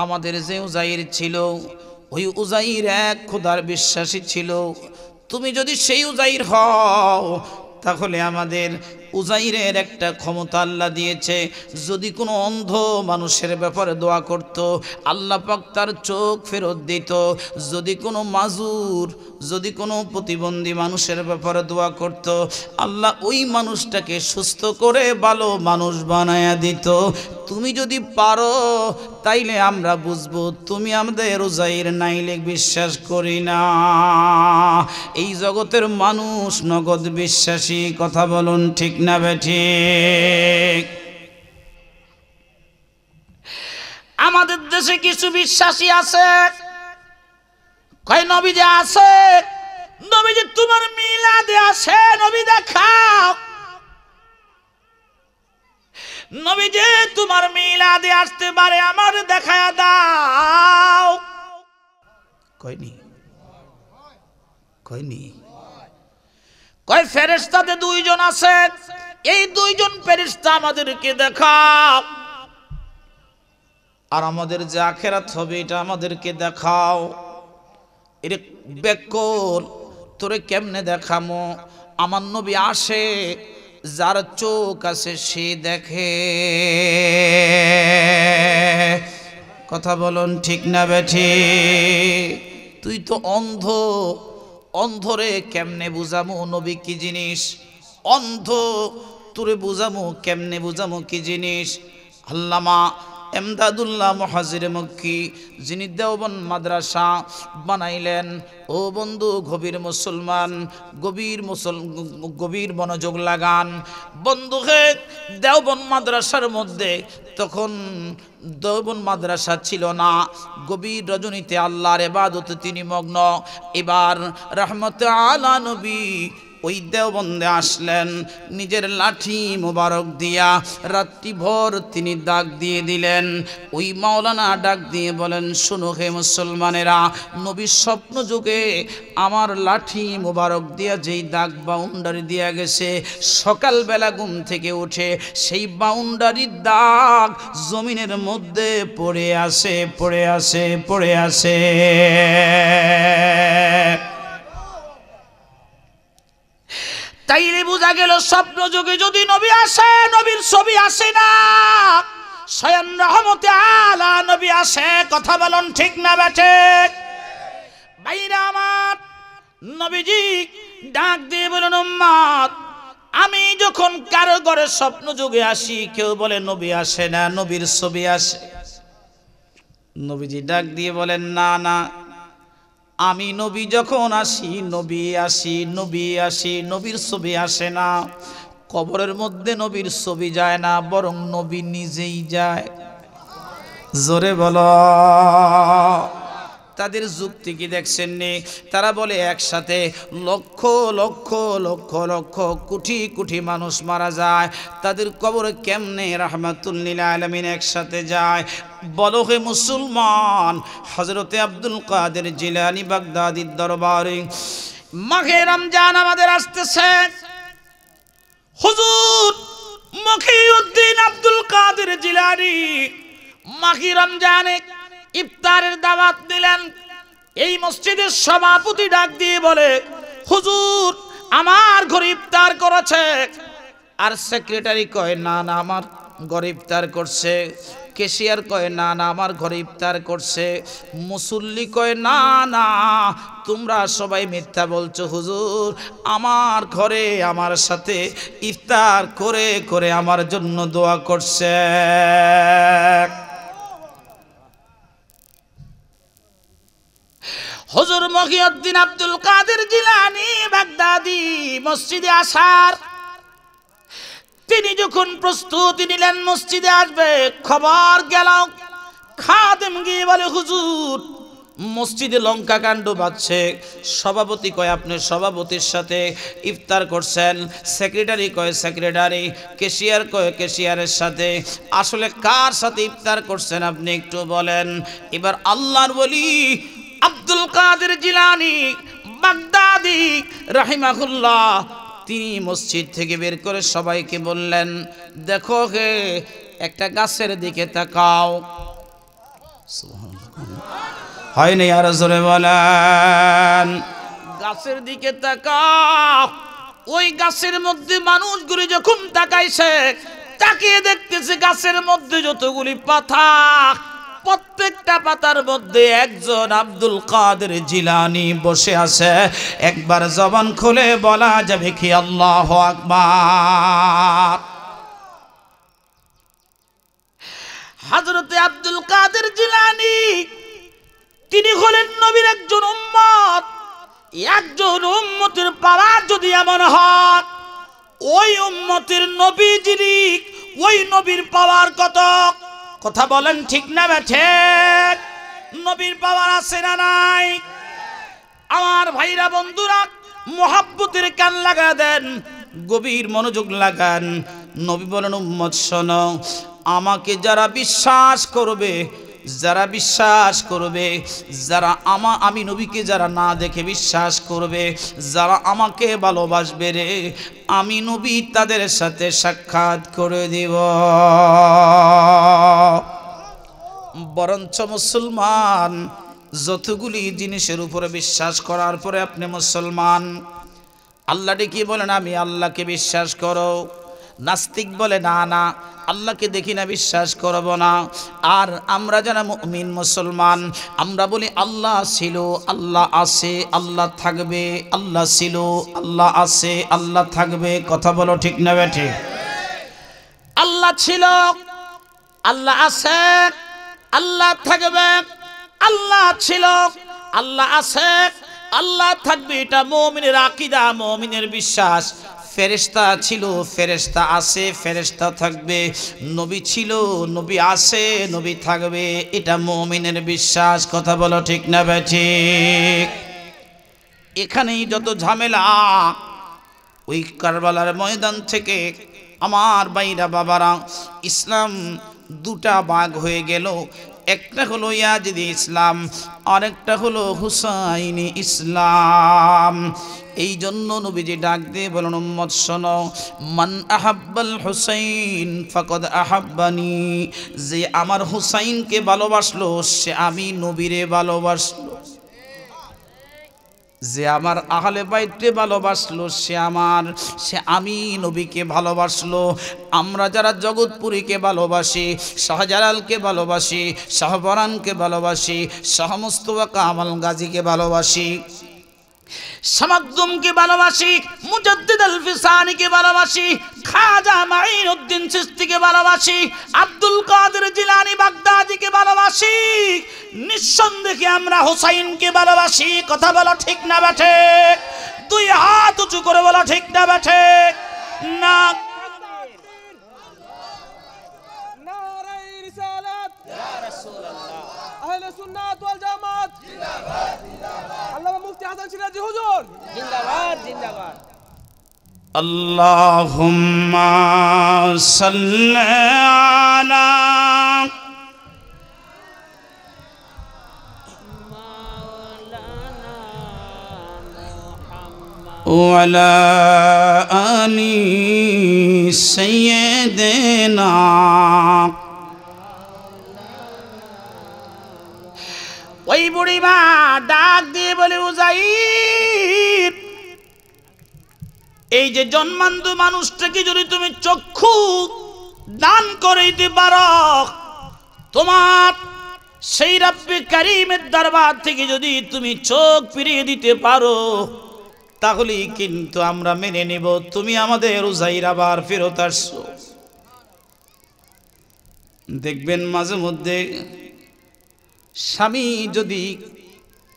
আমাদের যে উজাইর ছিল, ওই উজাইর এক খোদার বিশ্বাসী ছিল। তুমি যদি সেই উজাইর হও, তাহলে আমাদের উজাইরের একটা ক্ষমতা আল্লাহ দিয়েছে। যদি কোনো অন্ধ মানুষের ব্যাপারে দোয়া করত, আল্লাহ পাক তার চোখ ফেরত দিত। যদি কোনো মাজুর, যদি কোনো প্রতিবন্ধী মানুষের ব্যাপারে দোয়া করত, আল্লাহ ওই মানুষটাকে সুস্থ করে ভালো মানুষ বানায়া দিত। তুমি যদি পারো, তাইলে আমরা বুঝবো তুমি আমাদের উজাইর, নাইলে বিশ্বাস করি না। এই জগতের মানুষ নগদ বিশ্বাসী। কথা বলুন ঠিক না বেঠিক? আমাদের দেশে কিছু বিশ্বাসী আছে, কয় নবীজি আছে, নবীজি তোমার মিলাদে আসে, নবী দেখাও। নবীজি তোমার মিলাদে আসতে পারে, আমার দেখায়া দাও। কয়নি কয় ফেরেশতাতে 2 জন আছে, এই 2 জন ফেরেশতা আমাদেরকে দেখাও। আর আমাদের যে আখিরাত হবে এটা আমাদেরকে দেখাও। এর বেকল তোরে কেমনে দেখামো? আমার নবী আসে, যার চোখ আছে সে দেখে। কথা বলুন ঠিক না বেঠিক? তুই তো অন্ধ, অন্ধরে কেমনে বুঝামো নবী কি জিনিস? অন্ধ তোরে বুঝামো কেমনে, বুঝামো কি জিনিস? আল্লামা এমদাদুল্লাহ মুহাজির মক্কি, যিনি দেওবন্দ মাদ্রাসা বানাইলেন, ও বন্ধু গভীর মুসলমান, গভীর মনোযোগ লাগান বন্ধু হে। দেওবন্দ মাদ্রাসার মধ্যে তখন দেওবন্দ মাদ্রাসা ছিল না। গভীর রজনীতে আল্লাহর ইবাদতে তিনি মগ্ন। এবার রহমতে আলা নবী ওই দেওবন্দে আসলেন, নিজের লাঠি মোবারক দিয়া রাত্রিভর তিনি ডাক দিয়ে দিলেন। ওই মাওলানা ডাক দিয়ে বলেন, শোনো হে মুসলমানেরা, নবীর স্বপ্ন যুগে আমার লাঠি মোবারক দিয়া যেই দাগ বাউন্ডারি দিয়া গেছে, সকালবেলা ঘুম থেকে উঠে সেই বাউন্ডারির দাগ জমিনের মধ্যে পড়ে আছে। তাইলে বোঝা গেল স্বপ্ন যুগে যদি নবী আসে, নবীর ছবি আসে না, স্বয়ং রহমতে আলা নবী আসে। কথা বলুন ঠিক না বেঠিক? ভাইরা আমার, নবীজি ডাক দিয়ে বলেন, উম্মত আমি যখন কারো ঘরে স্বপ্ন যুগে আসি, কেউ বলে নবী আসে না, নবীর ছবি আসে। নবীজি ডাক দিয়ে বলেন, না না, আমি নবী যখন আসি, নবীর ছবি আসে না। কবরের মধ্যে নবীর ছবি যায় না, বরং নবী নিজেই যায়। জোরে বলো। তাদের যুক্তি কি দেখছেন নি? তারা বলে একসাথে লক্ষ লক্ষ লক্ষ লক্ষ কোটি কোটি মানুষ মারা যায়, তাদের কবরে কেমনে রাহমাতুল লিল আলামিন একসাথে যায়? বলো হে মুসলমান, হযরতে আব্দুল কাদের জিলানী বাগদাদির দরবারে মাহে রমজান আমাদের আসতেছে। হুজুর মখিউদ্দিন আব্দুল কাদের জিলানী মাহে রমজানে ইফতারের দাওয়াত দিলেন। এই মসজিদের সভাপতি ডাক দিয়ে বলে, হুজুর আমার ঘরে ইফতার করেছে। আর সেক্রেটারি কয়, না না আমার ঘরে ইফতার করছে। কেশিয়ার কয়, না না আমার ঘরে ইফতার করছে। মুসল্লি কয়, না না তোমরা সবাই মিথ্যা বলছো, হুজুর আমার ঘরে আমার সাথে ইফতার করে করে আমার জন্য দোয়া করছে। হুজুর মহিউদ্দিন আব্দুল কাদের জিলানী বাগদাদি মসজিদে আসার তিনি যখন প্রস্তুতি নিলেন মসজিদে আসবে, খবর গেল খাদেম গিয়ে বলে, হুজুর মসজিদে লঙ্কা কাণ্ড বাজছে। সভাপতি কয়, আপনি সভাপতির সাথে ইফতার করছেন। সেক্রেটারি কয় সেক্রেটারি, কেশিয়ার কয় কেশিয়ারের সাথে। আসলে কার সাথে ইফতার করছেন আপনি একটু বলেন। এবার আল্লাহর ওলি আব্দুল কাদের জিলানী বাগদাদি রাহিমাহুল্লাহ তিনি মসজিদ থেকে বের করে সবাইকে বললেন, দেখো হে একটা গাছের দিকে তাকাও। হয় না আর জোরে বলেন, গাছের দিকে তাকাও। ওই গাছের মধ্যে মানুষগুলি যখন তাকাইছে, তাকিয়ে দেখতেছে গাছের মধ্যে যতগুলি পাতা, প্রত্যেকটা পাতার মধ্যে একজন আব্দুল কাদের জিলানী বসে আছে। একবার জবান খুলে বলা যাবে কি আল্লাহু আকবার। হযরতে আব্দুল কাদের জিলানী তিনি হলেন নবীর একজন উম্মত। একজন উম্মতের পাওয়ার যদি এমন হয়, ওই উম্মতের নবীজির ওই নবীর পাওয়ার কত? কথা বলেন ঠিক না ঠিক? নবীর পাওয়ার আছে না নাই? আমার ভাইরা বন্ধুরা মুহাব্বতের কান লাগা দেন, গভীর মনোযোগ লাগান। নবী বলেন, উম্মত শোনো, আমাকে যারা বিশ্বাস করবে, যারা বিশ্বাস করবে, যারা আমি নবীকে যারা না দেখে বিশ্বাস করবে, যারা আমাকে ভালোবাসবে রে, আমি নবী তাদের সাথে সাক্ষাৎ করে দিব। বরঞ্চ মুসলমান যতগুলি জিনিসের উপরে বিশ্বাস করার পরে আপনি মুসলমান, আল্লাহ ডেকে বলেন আমি আল্লাহকে বিশ্বাস করো। নাস্তিক বলে না না আল্লাহকে দেখি না বিশ্বাস করব না। আর আমরা যারা মুমিন মুসলমান, আমরা বলি আল্লাহ ছিল, আল্লাহ আছে, আল্লাহ থাকবে। আল্লাহ ছিল, আল্লাহ আছে, আল্লাহ থাকবে। কথা বলো ঠিক না বেঠি? আল্লাহ ছিল, আল্লাহ আছে, আল্লাহ থাকবে। আল্লাহ ছিল, আল্লাহ আছে, আল্লাহ থাকবে। এটা মুমিনের আকীদা, মুমিনের বিশ্বাস। ফেরেশতা ছিল, ফেরেশতা আছে, ফেরেশতা থাকবে। নবী ছিল, নবী আছে, নবী থাকবে। এটা মুমিনের বিশ্বাস। কথা বলো ঠিক না ঠিক? এখানেই যত ঝামেলা। ওই কারবালার ময়দান থেকে আমার ভাইরা বাবারা, ইসলাম দুটা ভাগ হয়ে গেল। একটা হলো ইয়াজিদি ইসলাম, আরেকটা হলো হুসাইনি ইসলাম। এই জন্য নবীজি ডাক দিয়ে বলেন, উম্মত শোনো, মান আহাব্বাল হুসাইন ফাকাদ আহাব্বানি। যে আমার হুসাইনকে ভালোবাসলো, সে আমি নবীরে ভালোবাসলো। যে আমার আহলে বাইতকে ভালোবাসলো, সে আমি নবীকে ভালোবাসলো। আমরা যারা জগৎপুরীকে ভালোবাসি, শাহজালালকে ভালোবাসি, শাহপরানকে ভালোবাসি, শাহ মুস্তাফা কামাল গাজীকে ভালোবাসি, সামাদ্দুমকে ভালোবাসি, মুজাদ্দিদ আল ফিসানিকে ভালোবাসি, খাজা মাঈনুদ্দিন চিশতিকে ভালোবাসি, আব্দুল কাদের জিলানী বাগদাদিকে ভালোবাসি, নিঃসন্দেহে আমরা হুসাইনকে ভালোবাসি। কথা বলো ঠিক না ঠিক? দুই হাত উঁচু করে বলো ঠিক না ঠিক? না নারায়ে রিসালাত ইয়া রাসূলুল্লাহ, আহলে সুন্নাত ওয়াল জামাত আল্লাহুম্মা সাল্লি আলা ওয়ালা আলি সাইয়্যিদিনা। ওই বুড়িমা ডাক দিয়ে বলে, উযাইর, এই যে জন্মান্ধ মানুষটাকে যদি তুমি চক্ষু দান করে দিতে পারো, তোমার সেই রব্বে কারীমের দরবার থেকে যদি তুমি চোখ ফিরিয়ে দিতে পারো, তাহলে কিন্তু আমরা মেনে নেব তুমি আমাদের উযাইর আবার ফেরত আসছো। দেখবেন মাঝে মধ্যে স্বামী যদি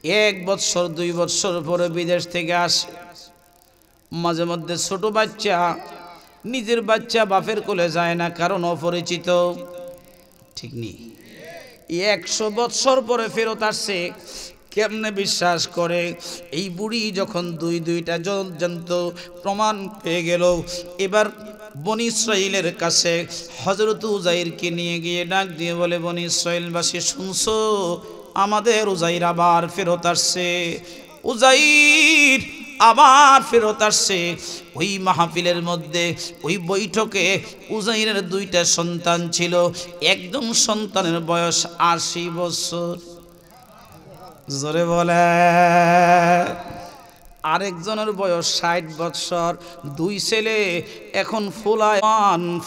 1 বছর 2 বছর পরে বিদেশ থেকে আসে, মাঝে মধ্যে ছোট বাচ্চা নিজের বাচ্চা বাপের কোলে যায় না, কারণ অপরিচিত, ঠিক নেই। 100 বছর পরে ফেরত আসছে, কেমনে বিশ্বাস করে? এই বুড়ি যখন দুইটা জলজন্ত প্রমাণ পেয়ে গেল, এবার বনি ইসরাইলের কাছে হযরত উযাইরকে নিয়ে গিয়ে ডাক দিয়ে বলে, বনি ইসরাইলবাসী শুনছো, আমাদের উযাইর আবার ফেরত আসছে, উযাইর আবার ফেরত আসছে। ওই মাহফিলের মধ্যে, ওই বৈঠকে উযাইরের 2টা সন্তান ছিল। একদম সন্তানের বয়স 80 বছর, জোরে বলে। আরেকজনের বয়স 60 বছর। 2 ছেলে এখন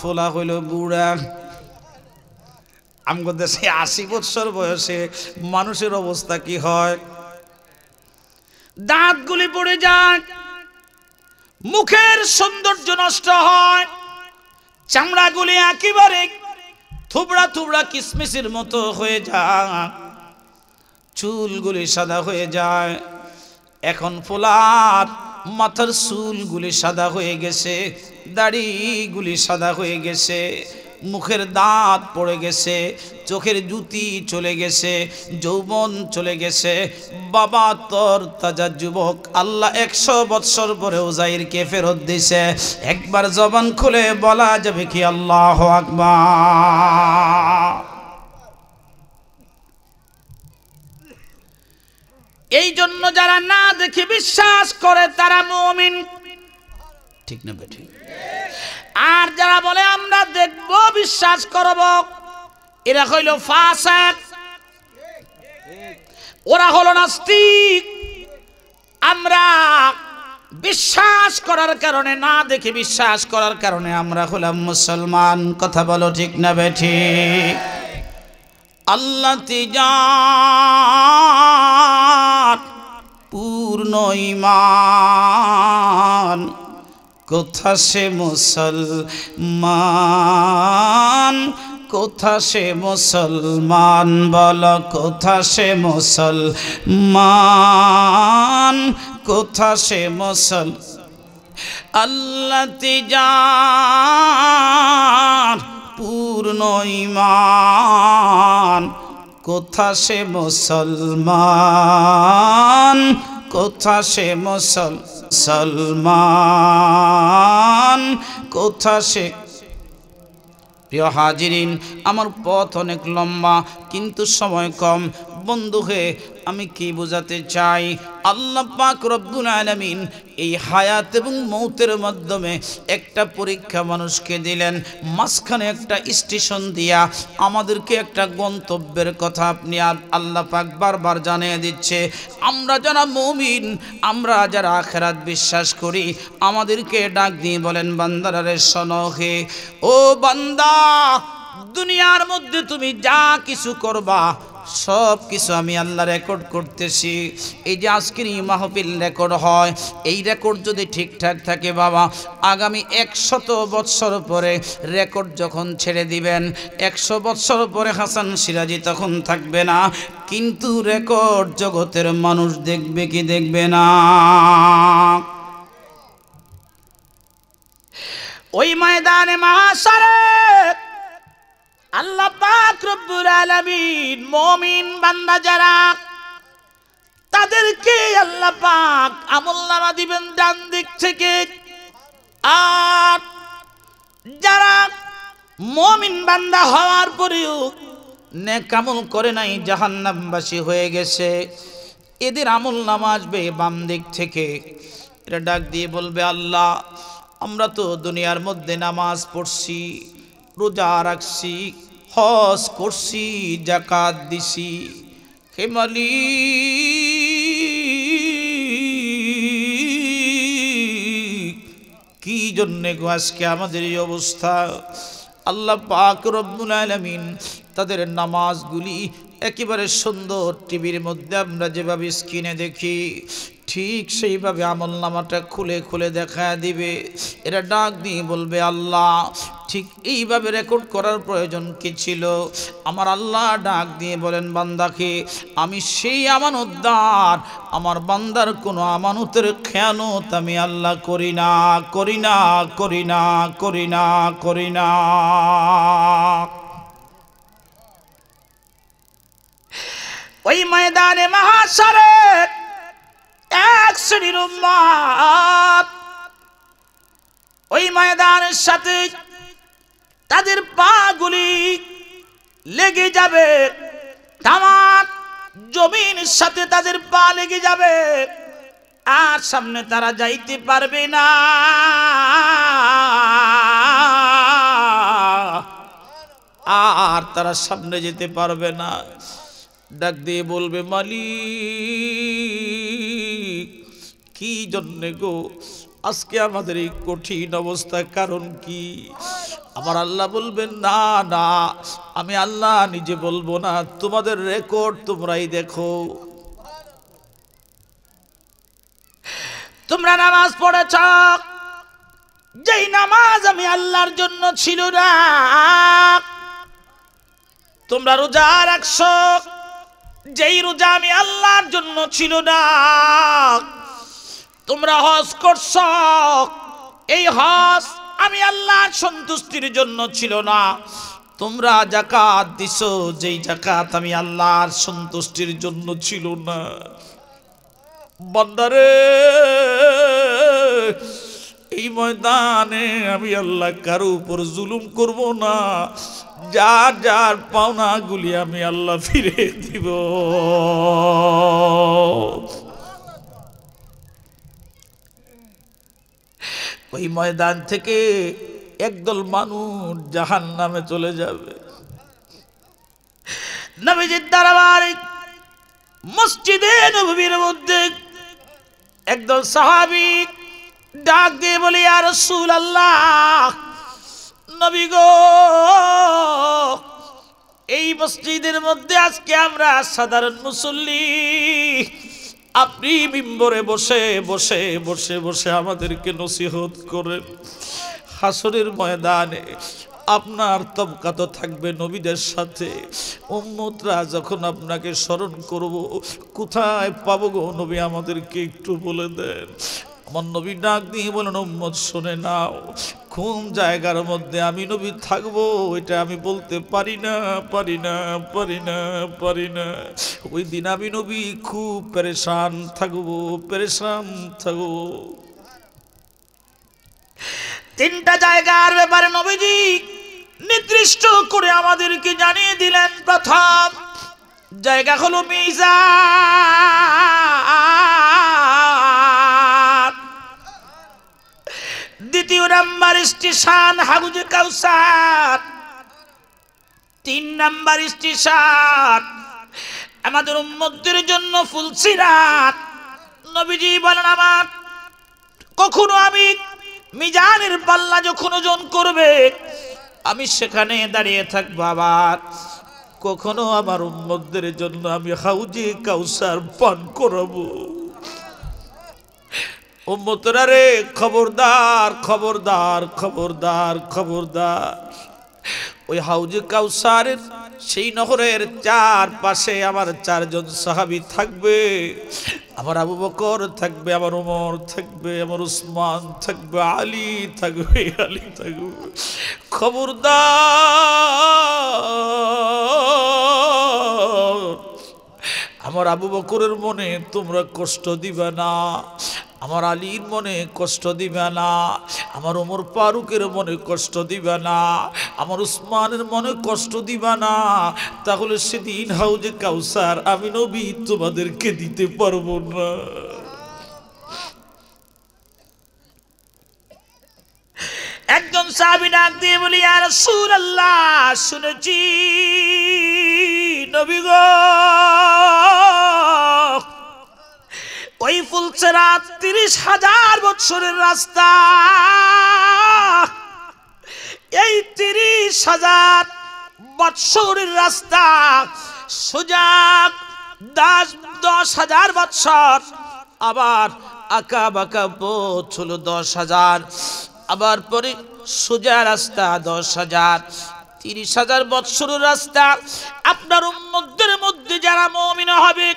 ফোলা হইল বুড়া। আমগো দেশে 80 বছর বয়সে মানুষের অবস্থা কি হয়? দাঁতগুলি পড়ে যায়, মুখের সৌন্দর্য নষ্ট হয়, চামড়াগুলি একেবারে থুবড়া থুবড়া কিসমিসের মতো হয়ে যায়, চুলগুলি সাদা হয়ে যায়। এখন ফোলার মাথার চুলগুলি সাদা হয়ে গেছে, দাড়িগুলি সাদা হয়ে গেছে, মুখের দাঁত পড়ে গেছে, চোখের জ্যোতি চলে গেছে, যৌবন চলে গেছে। বাবা তোর তাজা যুবক আল্লাহ 100 বছর পরে উযাইরকে ফেরত দিছে। একবার জবান খুলে বলা যাবে কি আল্লাহু আকবার? এই জন্য যারা না দেখে বিশ্বাস করে তারা মুমিন, ঠিক না বেঠিক? আর যারা বলে আমরা দেখব বিশ্বাস করব, এরা হইল ফাসিক, ওরা হলো নাস্তিক। আমরা বিশ্বাস করার কারণে, না দেখে বিশ্বাস করার কারণে আমরা হলাম মুসলমান। কথা বলো ঠিক না বেঠিক? আল্লাহ তিজাত পূর্ণ ঈমান, কোথা সে মুসলমান, কোথা সে মুসলমান, বলো কোথা সে মুসলমান, কোথা সে মুসল। আল্লাহ তিজাত পূর্ণ ঈমান, কোথা সে মুসলমান, কোথা সে মুসলমান, কোথা সে। প্রিয় হাজিরিন, আমার পথ অনেক লম্বা কিন্তু সময় কম। বন্ধু হে, আমি কি বোঝাতে চাই? আল্লাহ পাক রব্বুল আলামিন এই হায়াত এবং মৌতের মাধ্যমে একটা পরীক্ষা মানুষকে দিলেন। মাঝখানে একটা স্টেশন দিয়া আমাদেরকে একটা গন্তব্যের কথা আপনি আল্লাহ পাক বারবার জানিয়ে দিচ্ছে। আমরা যারা মুমিন, আমরা যারা আখিরাত বিশ্বাস করি, আমাদেরকে ডাক দিয়ে বলেন, বান্দারা রে শোনো হে, ও বান্দা, দুনিয়ার মধ্যে তুমি যা কিছু করবা সব কিছু আমি আল্লাহ রেকর্ড করতেছি। এই যে আজকের এই মাহফিল রেকর্ড হয়, এই রেকর্ড যদি ঠিকঠাক থাকে বাবা, আগামী 100 বৎসর পরে রেকর্ড যখন ছেড়ে দিবেন, 100 বৎসর পরে হাসান সিরাজি তখন থাকবে না, কিন্তু রেকর্ড জগতের মানুষ দেখবে কি দেখবে না? ওই ময়দানে মাহশারে আল্লাহ পাক রব্বুল আলামিন মুমিন বান্দা যারা তাদেরকে আল্লাহ পাক আমলনামা দিবেন ডান দিক থেকে। আর যারা মুমিন বান্দা হওয়ার পরেও নেক আমল করে নাই, জাহান্নামবাসী হয়ে গেছে, এদের আমলনামা আসবে বাম দিক থেকে। এরা ডাক দিয়ে বলবে, আল্লাহ আমরা তো দুনিয়ার মধ্যে নামাজ পড়ছি, রোজা রাখছি, হজ করছি, যাকাত দিছি, হে মালিক কি জন্যে গো আজকে আমাদের এই অবস্থা? আল্লাহ পাক রব্বুল আলামিন তাদের নামাজগুলি একেবারে সুন্দর টিভির মধ্যে আমরা যেভাবে স্ক্রিনে দেখি ঠিক সেইভাবে আমলনামাটা খুলে খুলে দেখা দিবে। এরা ডাক দিয়ে বলবে, আল্লাহ ঠিক এইভাবে রেকর্ড করার প্রয়োজন কি ছিল? আমার আল্লাহ ডাক দিয়ে বলেন, বান্দাকে আমি সেই আমানতদার, আমার বান্দার কোনো আমানতের খেয়ানত আমি আল্লাহ করি না, করি না, করি না, করি না, করি না। ওই ময়দানে মাহশরে এক শ্রেণীর উম্মত ওই ময়দানের সাথে তাদের পাগুলি লেগে যাবে, তামাম জমিনের সাথে তাদের পা লেগে যাবে, আর সামনে তারা যাইতে পারবে না। আর তারা সামনে যেতে পারবে না। ডাক দিয়ে বলবে, মালিক কি জন্যে গো আজকে আমাদের এই কঠিন অবস্থা, কারণ কি? আমার আল্লাহ বলবেন, না না আমি আল্লাহ নিজে বলবো না, তোমাদের রেকর্ড তোমরাই দেখো। তোমরা নামাজ পড়েছ, যেই নামাজ আমি আল্লাহর জন্য ছিল না। তোমরা রোজা রাখছো, যেই রোজা আমি আল্লাহর জন্য ছিল না। তোমরা হজ করছ, এই হজ আমি আল্লাহর সন্তুষ্টির জন্য ছিল না। তোমরা যাকাত দিছো, যেই যাকাত আমি আল্লাহর সন্তুষ্টির জন্য ছিল না। বান্দারে এই ময়দানে আমি আল্লাহ কারো উপর জুলুম করব না, যার যার পাওনাগুলি আমি আল্লাহ ফিরে দিব। ওই ময়দান থেকে একদল মানুষ জাহান্নামে চলে যাবে। নবীজির দরবারে মসজিদে নববীর মধ্যে একদল সাহাবী ডাক দিয়ে বলে, ইয়া রাসূলুল্লাহ, নবী গো এই মসজিদের মধ্যে আজকে আমরা সাধারণ মুসল্লি, আপনি মিম্বরে বসে বসে বসে বসে আমাদেরকে নসিহত করেন। হাসরের ময়দানে আপনার তবকা তো থাকবে নবীদের সাথে, উম্মতরা যখন আপনাকে স্মরণ করব কোথায় পাবো গো নবী, আমাদেরকে একটু বলে দেন। আমার নবী ডাক দিয়ে বলেন, উম্মত শুনে নাও, কোন জায়গার মধ্যে আমি নবী থাকবো এটা আমি বলতে পারি না, পারি না, পারি না, পারি না। ওই দিন আমি নবী খুব পেরেশান থাকবো, পেরেশান থাকবো। তিনটা জায়গার ব্যাপারে নবীজি নির্দিষ্ট করে আমাদেরকে জানিয়ে দিলেন। প্রথম জায়গা হলো মিজান, দ্বিতীয় নাম্বার স্টেশন হাউজে কাউসার, 3 নাম্বার স্টেশন আমাদের উম্মতদের জন্য ফুলসিরাত। নবীজি বলেন, আমার কখনো আমি মিজানের পাল্লা যখন ওজন করবে আমি সেখানে দাঁড়িয়ে থাকবো, আবার কখনো আমার উম্মতদের জন্য আমি হাউজে কাউসার পান করাবো। উম্মতরা রে, খবরদার খবরদার খবরদার খবরদার। ওই হাউজে কাউসারের সেই নহরের চারপাশে আমার 4 জন সাহাবী থাকবে। আমার আবু বকর থাকবে, আমার ওমর থাকবে, আমার উসমান থাকবে, আলী থাকবে, আলী থাকবে। খবরদার আমার আবু বকরের মনে তোমরা কষ্ট দিবে না, আমার আলীর মনে কষ্ট দিবে না, আমার ওমর ফারুকের মনে কষ্ট দিবে না, আমার উসমানের মনে কষ্ট দিবে না। তাহলে সেদিন হাউজে কাউসার আমি নবী তোমাদেরকে দিতে পারবো না। একজন সাহাবী ডাক দিয়ে বলি, ইয়া রাসূলুল্লাহ, শুনেছি নবী গো, ওই ফুলসেরাত 30,000 বছরের রাস্তা, এই 30,000 বছরের রাস্তা সোজা 10,000 বছর, আবার আঁকা বাঁকা পথ হলো 10,000, আবার পরে সোজা রাস্তা 10,000, 30,000 বছরের রাস্তা। আপনার উম্মতদের মধ্যে যারা মুমিন হবে,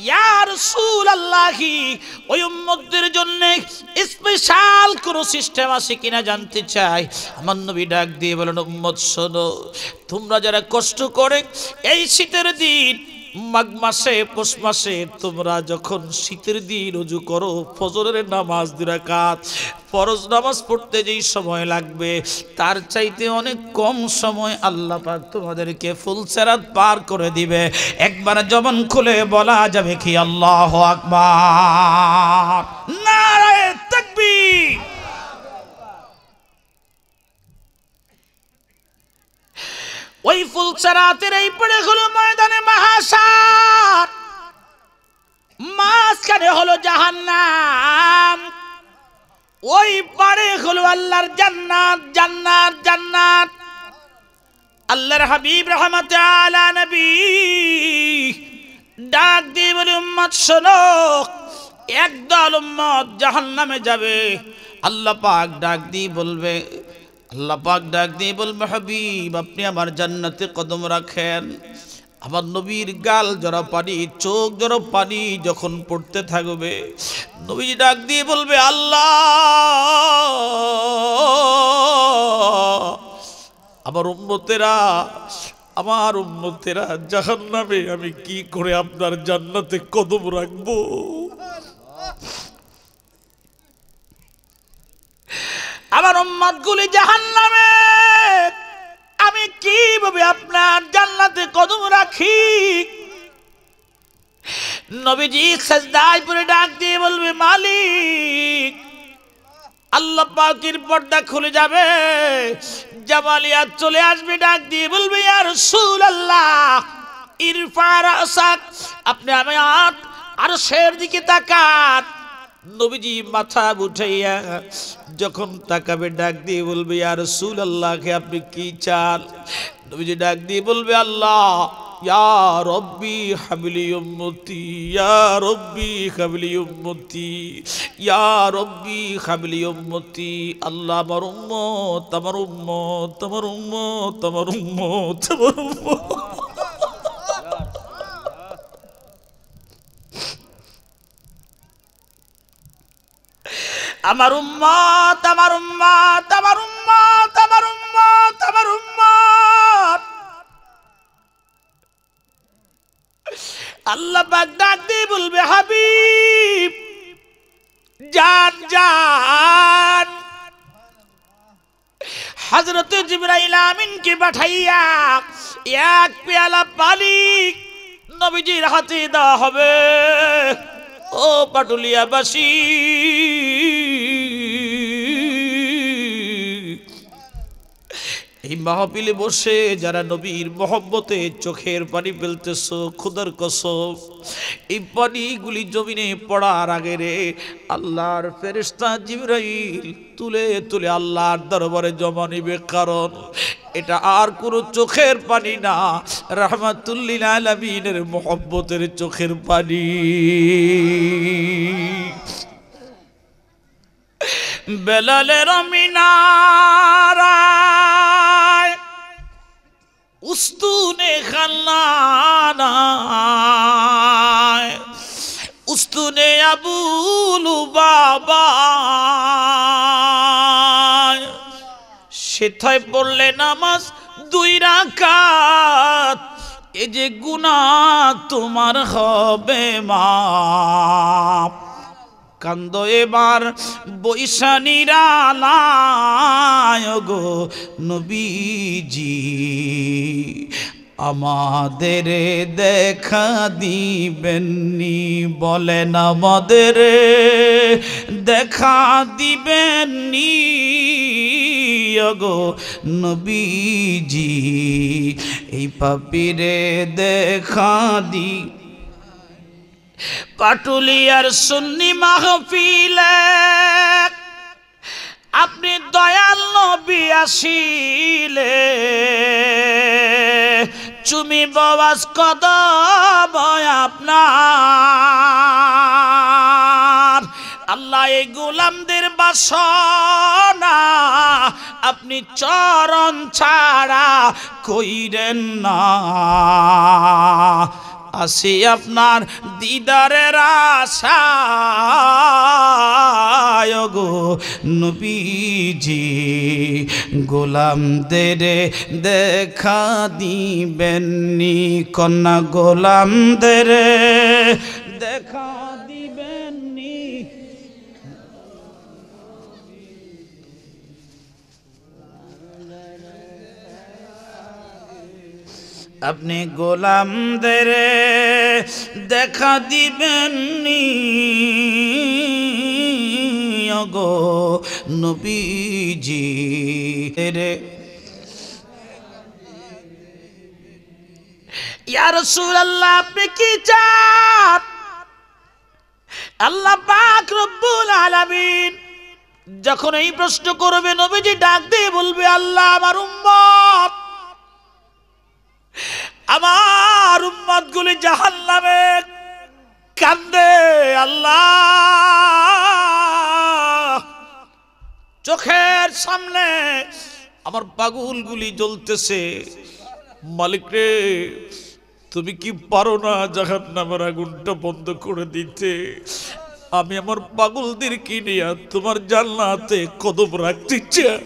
ইয়া রাসূলুল্লাহ, ওই উম্মতদের জন্য স্পেশাল কোন সিস্টেম আছে কিনা জানতে চাই। আমার নবী ডাক দিয়ে বলেন, উম্মত শোনো, তোমরা যারা কষ্ট করে এই শীতের দিন, মাঘ মাসে পৌষ মাসে তোমরা যখন শীতের দিন ওযু করো, ফজরের নামাজ 2 রাকাত, ফরজ নামাজ পড়তে যেই সময় লাগবে তার চাইতে অনেক কম সময় আল্লাহ পাক তোমাদেরকে ফুলসেরাত পার করে দিবে। একবার জবান খুলে বলা যাবে কি আল্লাহু আকবার, নারায়ে তাকবীর। ওই ফুলসেরাতের এই পড়ে হলো ময়দানে মাহশার, মাঝখানে হলো জাহান্নাম, ওই পারে হলো আল্লাহর জান্নাত, জান্নাত, জান্নাত। আল্লাহর হাবিব রাহমাতে আলা নবী ডাক দিয়ে বলে, উম্মত শোনো, একদল উম্মত জাহান্নামে যাবে। আল্লাহ পাক ডাক দিয়ে বলবে, আল্লাহ পাক ডাক দিয়ে বলবে, হাবিব আপনি আমার জান্নাতে কদম রাখেন। আমার নবীর গাল জরা পানি, চোখ জরা পানি যখন পড়তে থাকবে, নবী ডাক দিয়ে বলবে, আল্লাহ আমার উম্মতেরা জাহান্নামে, আমি কি করে আপনার জান্নাতে কদম রাখবো? আমার উম্মতগুলি জাহান্নামে, আমি কিভাবে আপনার জান্নাতে কদম রাখি? নবীজি সিজদায় পড়ে ডাক দিয়ে বলবে, মালিক। আল্লাহ পাকের পর্দা খুলে যাবে, জামালিয়াত চলে আসবে, ডাক দিয়ে বলবে, ইয়া রাসূলুল্লাহ ইরফা রাসাক, আপনি আমার আরশের দিকে তাকান। নবীজি মাথা উঠাইয়া যখন তাকাবে, ডাক দিয়ে বলবে, ইয়া রাসূলুল্লাহ আপনি কি চান? নবীজি ডাক দিয়ে বলবে, আল্লাহ, ইয়া রব্বি হাবলি উম্মতি, ইয়া রব্বি হাবলি উম্মতি, ইয়া রব্বি হাবলি উম্মতি। আল্লাহ আমার উম্মত, আমার উম্মত, আমার উম্মত, আমার উম্মত, আমার উম্মত। আমার উম্মত, আমার উম্মত, আমার উম্মত, আমার উম্মত, আমার উম্মত। আল্লাহ পাক ডাক দিয়ে বলবে, হাবিব জান, জান। হযরত জিবরাইল আমিনকে পাঠাইয়া এক পেয়ালা পানি নবীজির হাতে দেওয়া হবে। ও পাটুলিয়াবাসী, এই মাহফিলে বসে যারা নবীর মহব্বতে চোখের পানি ফেলতেছো, খোদার কসম এই পানিগুলি জমিনে পড়ার আগে রে আল্লাহর ফেরেশতা জিবরাইল তুলে তুলে আল্লাহর দরবারে জমা নিবে, কারণ এটা আর কোনো চোখের পানি না, রাহমাতুল লিল আলামিনের মহব্বতের চোখের পানি। বেলালের মিনারায় উস্তুনে খান্নানায় উস্তুনে আবু লুবাবা সেথায় পড়লে নামাজ 2 রাকাত, এই যে গুনাহ তোমার হবে মাপ। কান্দো এবার বৈশানীরা আলায় গো নবীজি, আমাদের দেখা দিবেননি, বলেন আমাদের দেখা দিবেননি গো নবীজি, এই পাপীরে দেখা দি। পাটুলিয়ার সুন্নি মাহফিলে আপনি দয়াল নবী আসিলে, চুমি বাস কদম আপনার। আল্লাহ এই গোলামদের বাসনা আপনি চরণ ছাড়া কইরেন না, আসি আপনার দিদারের আশায় গো নবীজি, গোলামদের দেখা দিবেননি, কন্যা গোলামদের দেখা দিবেননি। আপনি গোলামদের দেখা দিবেননি গো নবীজি। ইয়া রাসূলুল্লাহ আপনি কি চান? আল্লাহ পাক রব্বুল আলামিন যখন এই প্রশ্ন করবে, নবীজি ডাক দিয়ে বলবে, আল্লাহ আমার উম্মত, আমার উম্মত গুলি জাহান্নামে কান্দে, আল্লাহ চোখের সামনে আমার পাগলগুলি জ্বলতেছে, মালিক রে তুমি কি পারো না জাহান্নামের আগুনটা বন্ধ করে দিতে? আমি আমার পাগলদের কি নিয়ে তোমার জান্নাতে কদম রাখতে চাই।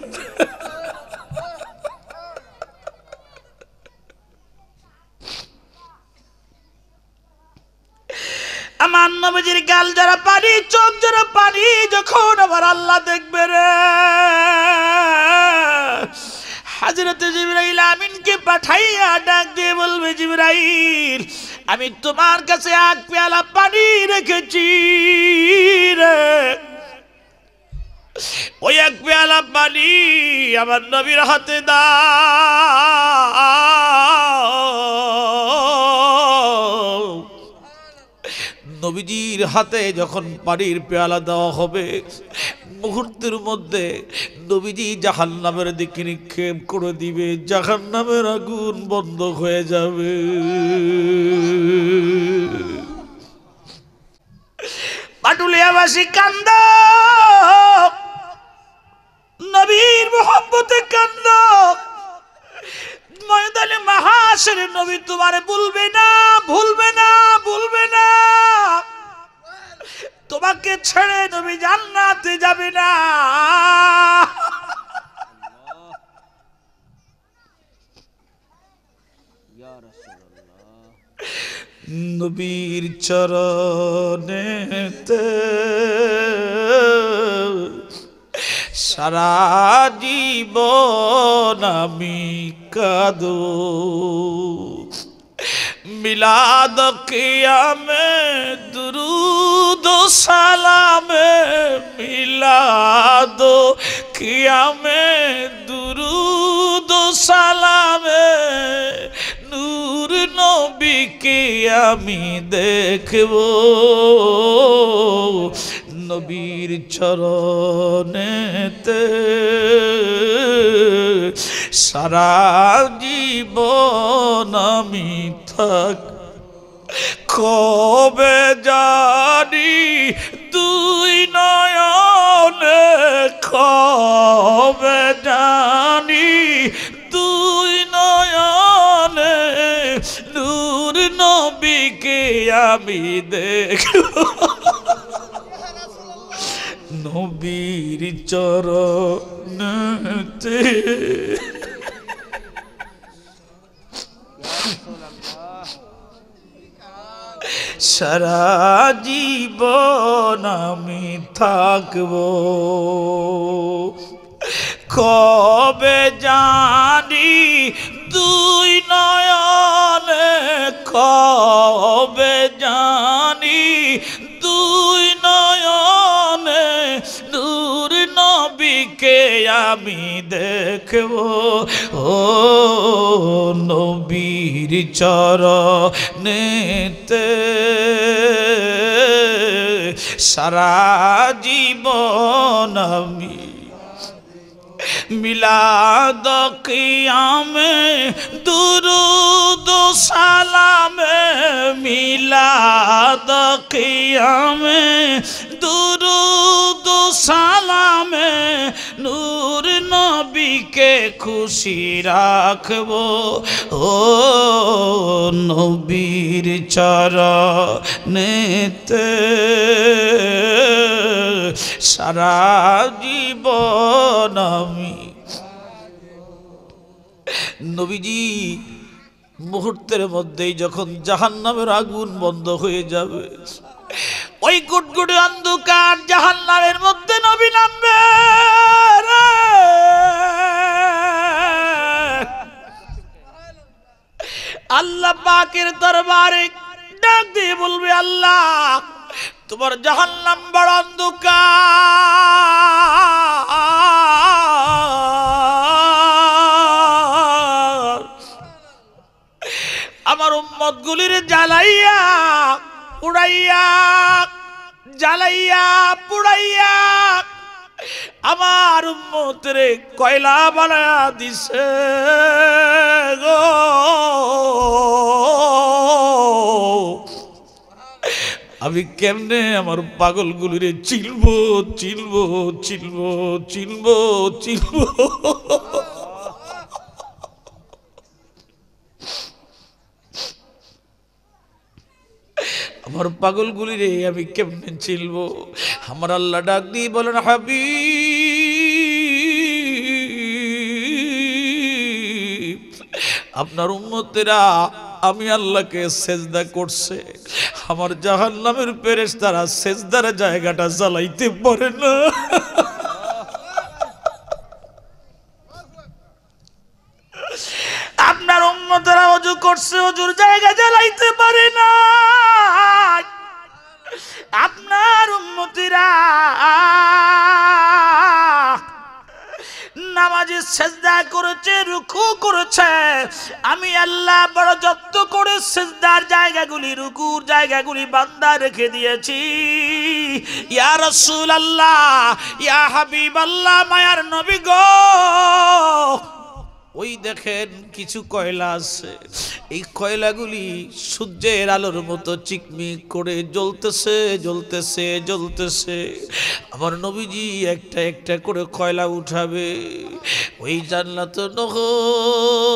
আমার নবীজির গাল যারা পানি, চোখ যারা পানি, যখন আমার আল্লাহ দেখবে রে, হযরতে জিবরাইল আমিনকে পাঠাইয়া ডাক দিয়ে বলবে, জিবরাইল আমি তোমার কাছে এক পেয়ালা পানি রেখেছি রে, ওই এক পেয়ালা পানি আমার নবীর হাতে দাও। নবীজির হাতে যখন পানির পেয়ালা দেওয়া হবে, মুহূর্তের মধ্যে নবীজি জাহান্নামের দিকে নিক্ষেপ করে দিবে, জাহান্নামের আগুন বন্ধ হয়ে যাবে। পাটুলিয়াবাসী কান্দ, নবীর মোহব্বতে কান্দ, ময়দানে মাহাশরে নবী তোমারে ভুলবে না, ভুলবে না, ভুলবে না, তোমাকে ছেড়ে নবী জান্নাতে যাবে না। নবীর চরণেতে সারা জীবন আমি কাঁদো, মিলাদ কিয়ামে দুরুদ সালামে, মিলাদ কিয়ামে দুরুদ সালামে, নূর নবীকে আমি দেখব, নবীর চরণেতে সারা জীবন আমি থাক। কবে জানি দুই নয়নে, কবে জানি দুই নয়নে, নূর নবীকে আমি দেখব, নবীর চরণেতে। সারা জীবন আমি থাকবো কবে জানি দুই নয়নে কবে জানি দুই নয়নে নূর নবীকে আমি দেখব ও নবীর চরণেতে সারা জীবন আমি মিলাদ কিয়ামে দুরুদ সালামে মিলাদ কিয়ামে দুরুদ সালামে নূর নবীকে খুশি রাখবো ও নবীর চরণেতে সারা জীবন আমি নবীজি মুহূর্তের মধ্যেই যখন জাহান্নামের আগুন বন্ধ হয়ে যাবে ওই গুটগুটে অন্ধকার জাহান্নামের মধ্যে নবী নামবে আল্লাহ পাকের দরবারে ডাক দিয়ে বলবে আল্লাহ তোমার জাহান্নাম বড় অন্ধকার আমার উম্মত গুলির জ্বালাইয়া পুড়াইয়া জ্বালাইয়া পুড়াইয়া আমার উম্মতের কয়লা বানায়া দিছে গো আমি কেমনে আমার পাগলগুলিরে চিনবো চিনবো চিনবো চিনবো চিনবো আমার পাগলগুলিরে আমি কেমনে চিনবো আমার আল্লাহ ডাক দিয়ে বলেন হাবিব আপনার উম্মতেরা আমি আল্লাহকে সেজদা করছে আমার জাহান্নামের ফেরেশতারা সেজদার জায়গাটা জ্বালাইতে পারে না আপনার উম্মতেরা ওযু করছে ওযুর জায়গা জ্বালাইতে পারে না আপনার উম্মতিরা নামাজে সেজদা করেছে রুকু করেছে আমি আল্লাহ বড় যত্ন করে সেজদার জায়গাগুলি রুকুর জায়গাগুলি বান্দা রেখে দিয়েছি ইয়া রাসূলুল্লাহ ইয়া হাবিবাল্লাহ মায়ার নবী গো ওই দেখেন কিছু কয়লা আছে এই কয়লাগুলি সূর্যের আলোর মতো চিকমিক করে জ্বলতেছে জ্বলতেছে জ্বলতেছে আমার নবীজি একটা একটা করে কয়লা উঠাবে ওই জান্নাতুন নহর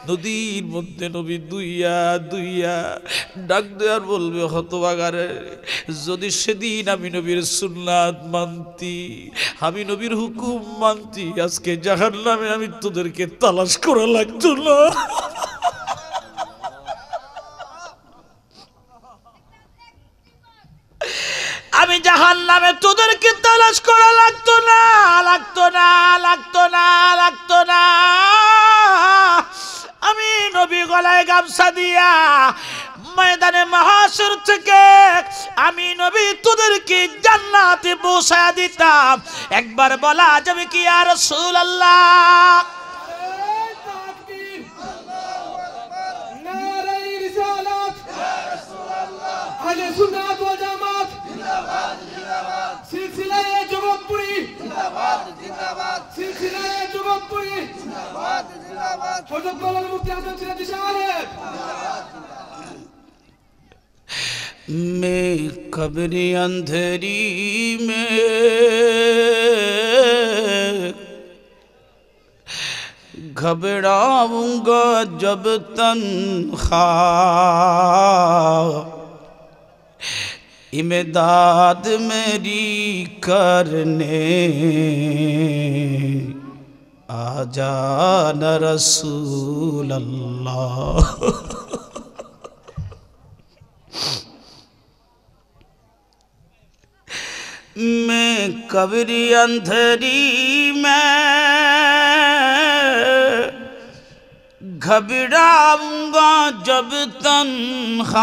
নদীর মধ্যে নবী দুইয়া দুইয়া ডাক দেওয়ার বলবে হতভাগারে যদি সেদিন আমি নবীর সুন্নাত মানতি আমি নবীর হুকুম মানতি আজকে জাহান্নামে আমি তোদেরকে তালাশ করা লাগতো না আমি জাহান্নামে তোদেরকে তালাশ করা লাগতো না লাগতো না লাগতো না লাগতো না আমি নবী গলায় গামছা দিয়া ময়দানে মাহশর থেকে আমি নবী তোদেরকে জান্নাতে পৌঁছায়া দিতাম একবার বলা যাবে কি ইয়া রাসূলুল্লাহ নারে রিসালাত ইয়া রাসূলুল্লাহ আহলে সুন্নাত ওয়াল জামাত জিন্দাবাদ জিন্দাবাদ সিলসিলায়ে জগৎপুরি জিন্দাবাদ জিন্দাবাদ সিলসিলায়ে জগৎপুরি জিন্দাবাদ জিন্দাবাদ হযরত মাওলানা মুফতি হাসান সিরাজি সাহেব জিন্দাবাদ मैं कब्र अंधेरी में घबराऊंगा जब तन्हा इमदाद मेरी करने आ जाना रसूल अल्लाह मैं कब्र अंधेरी में घबराऊंगा जब तन्हा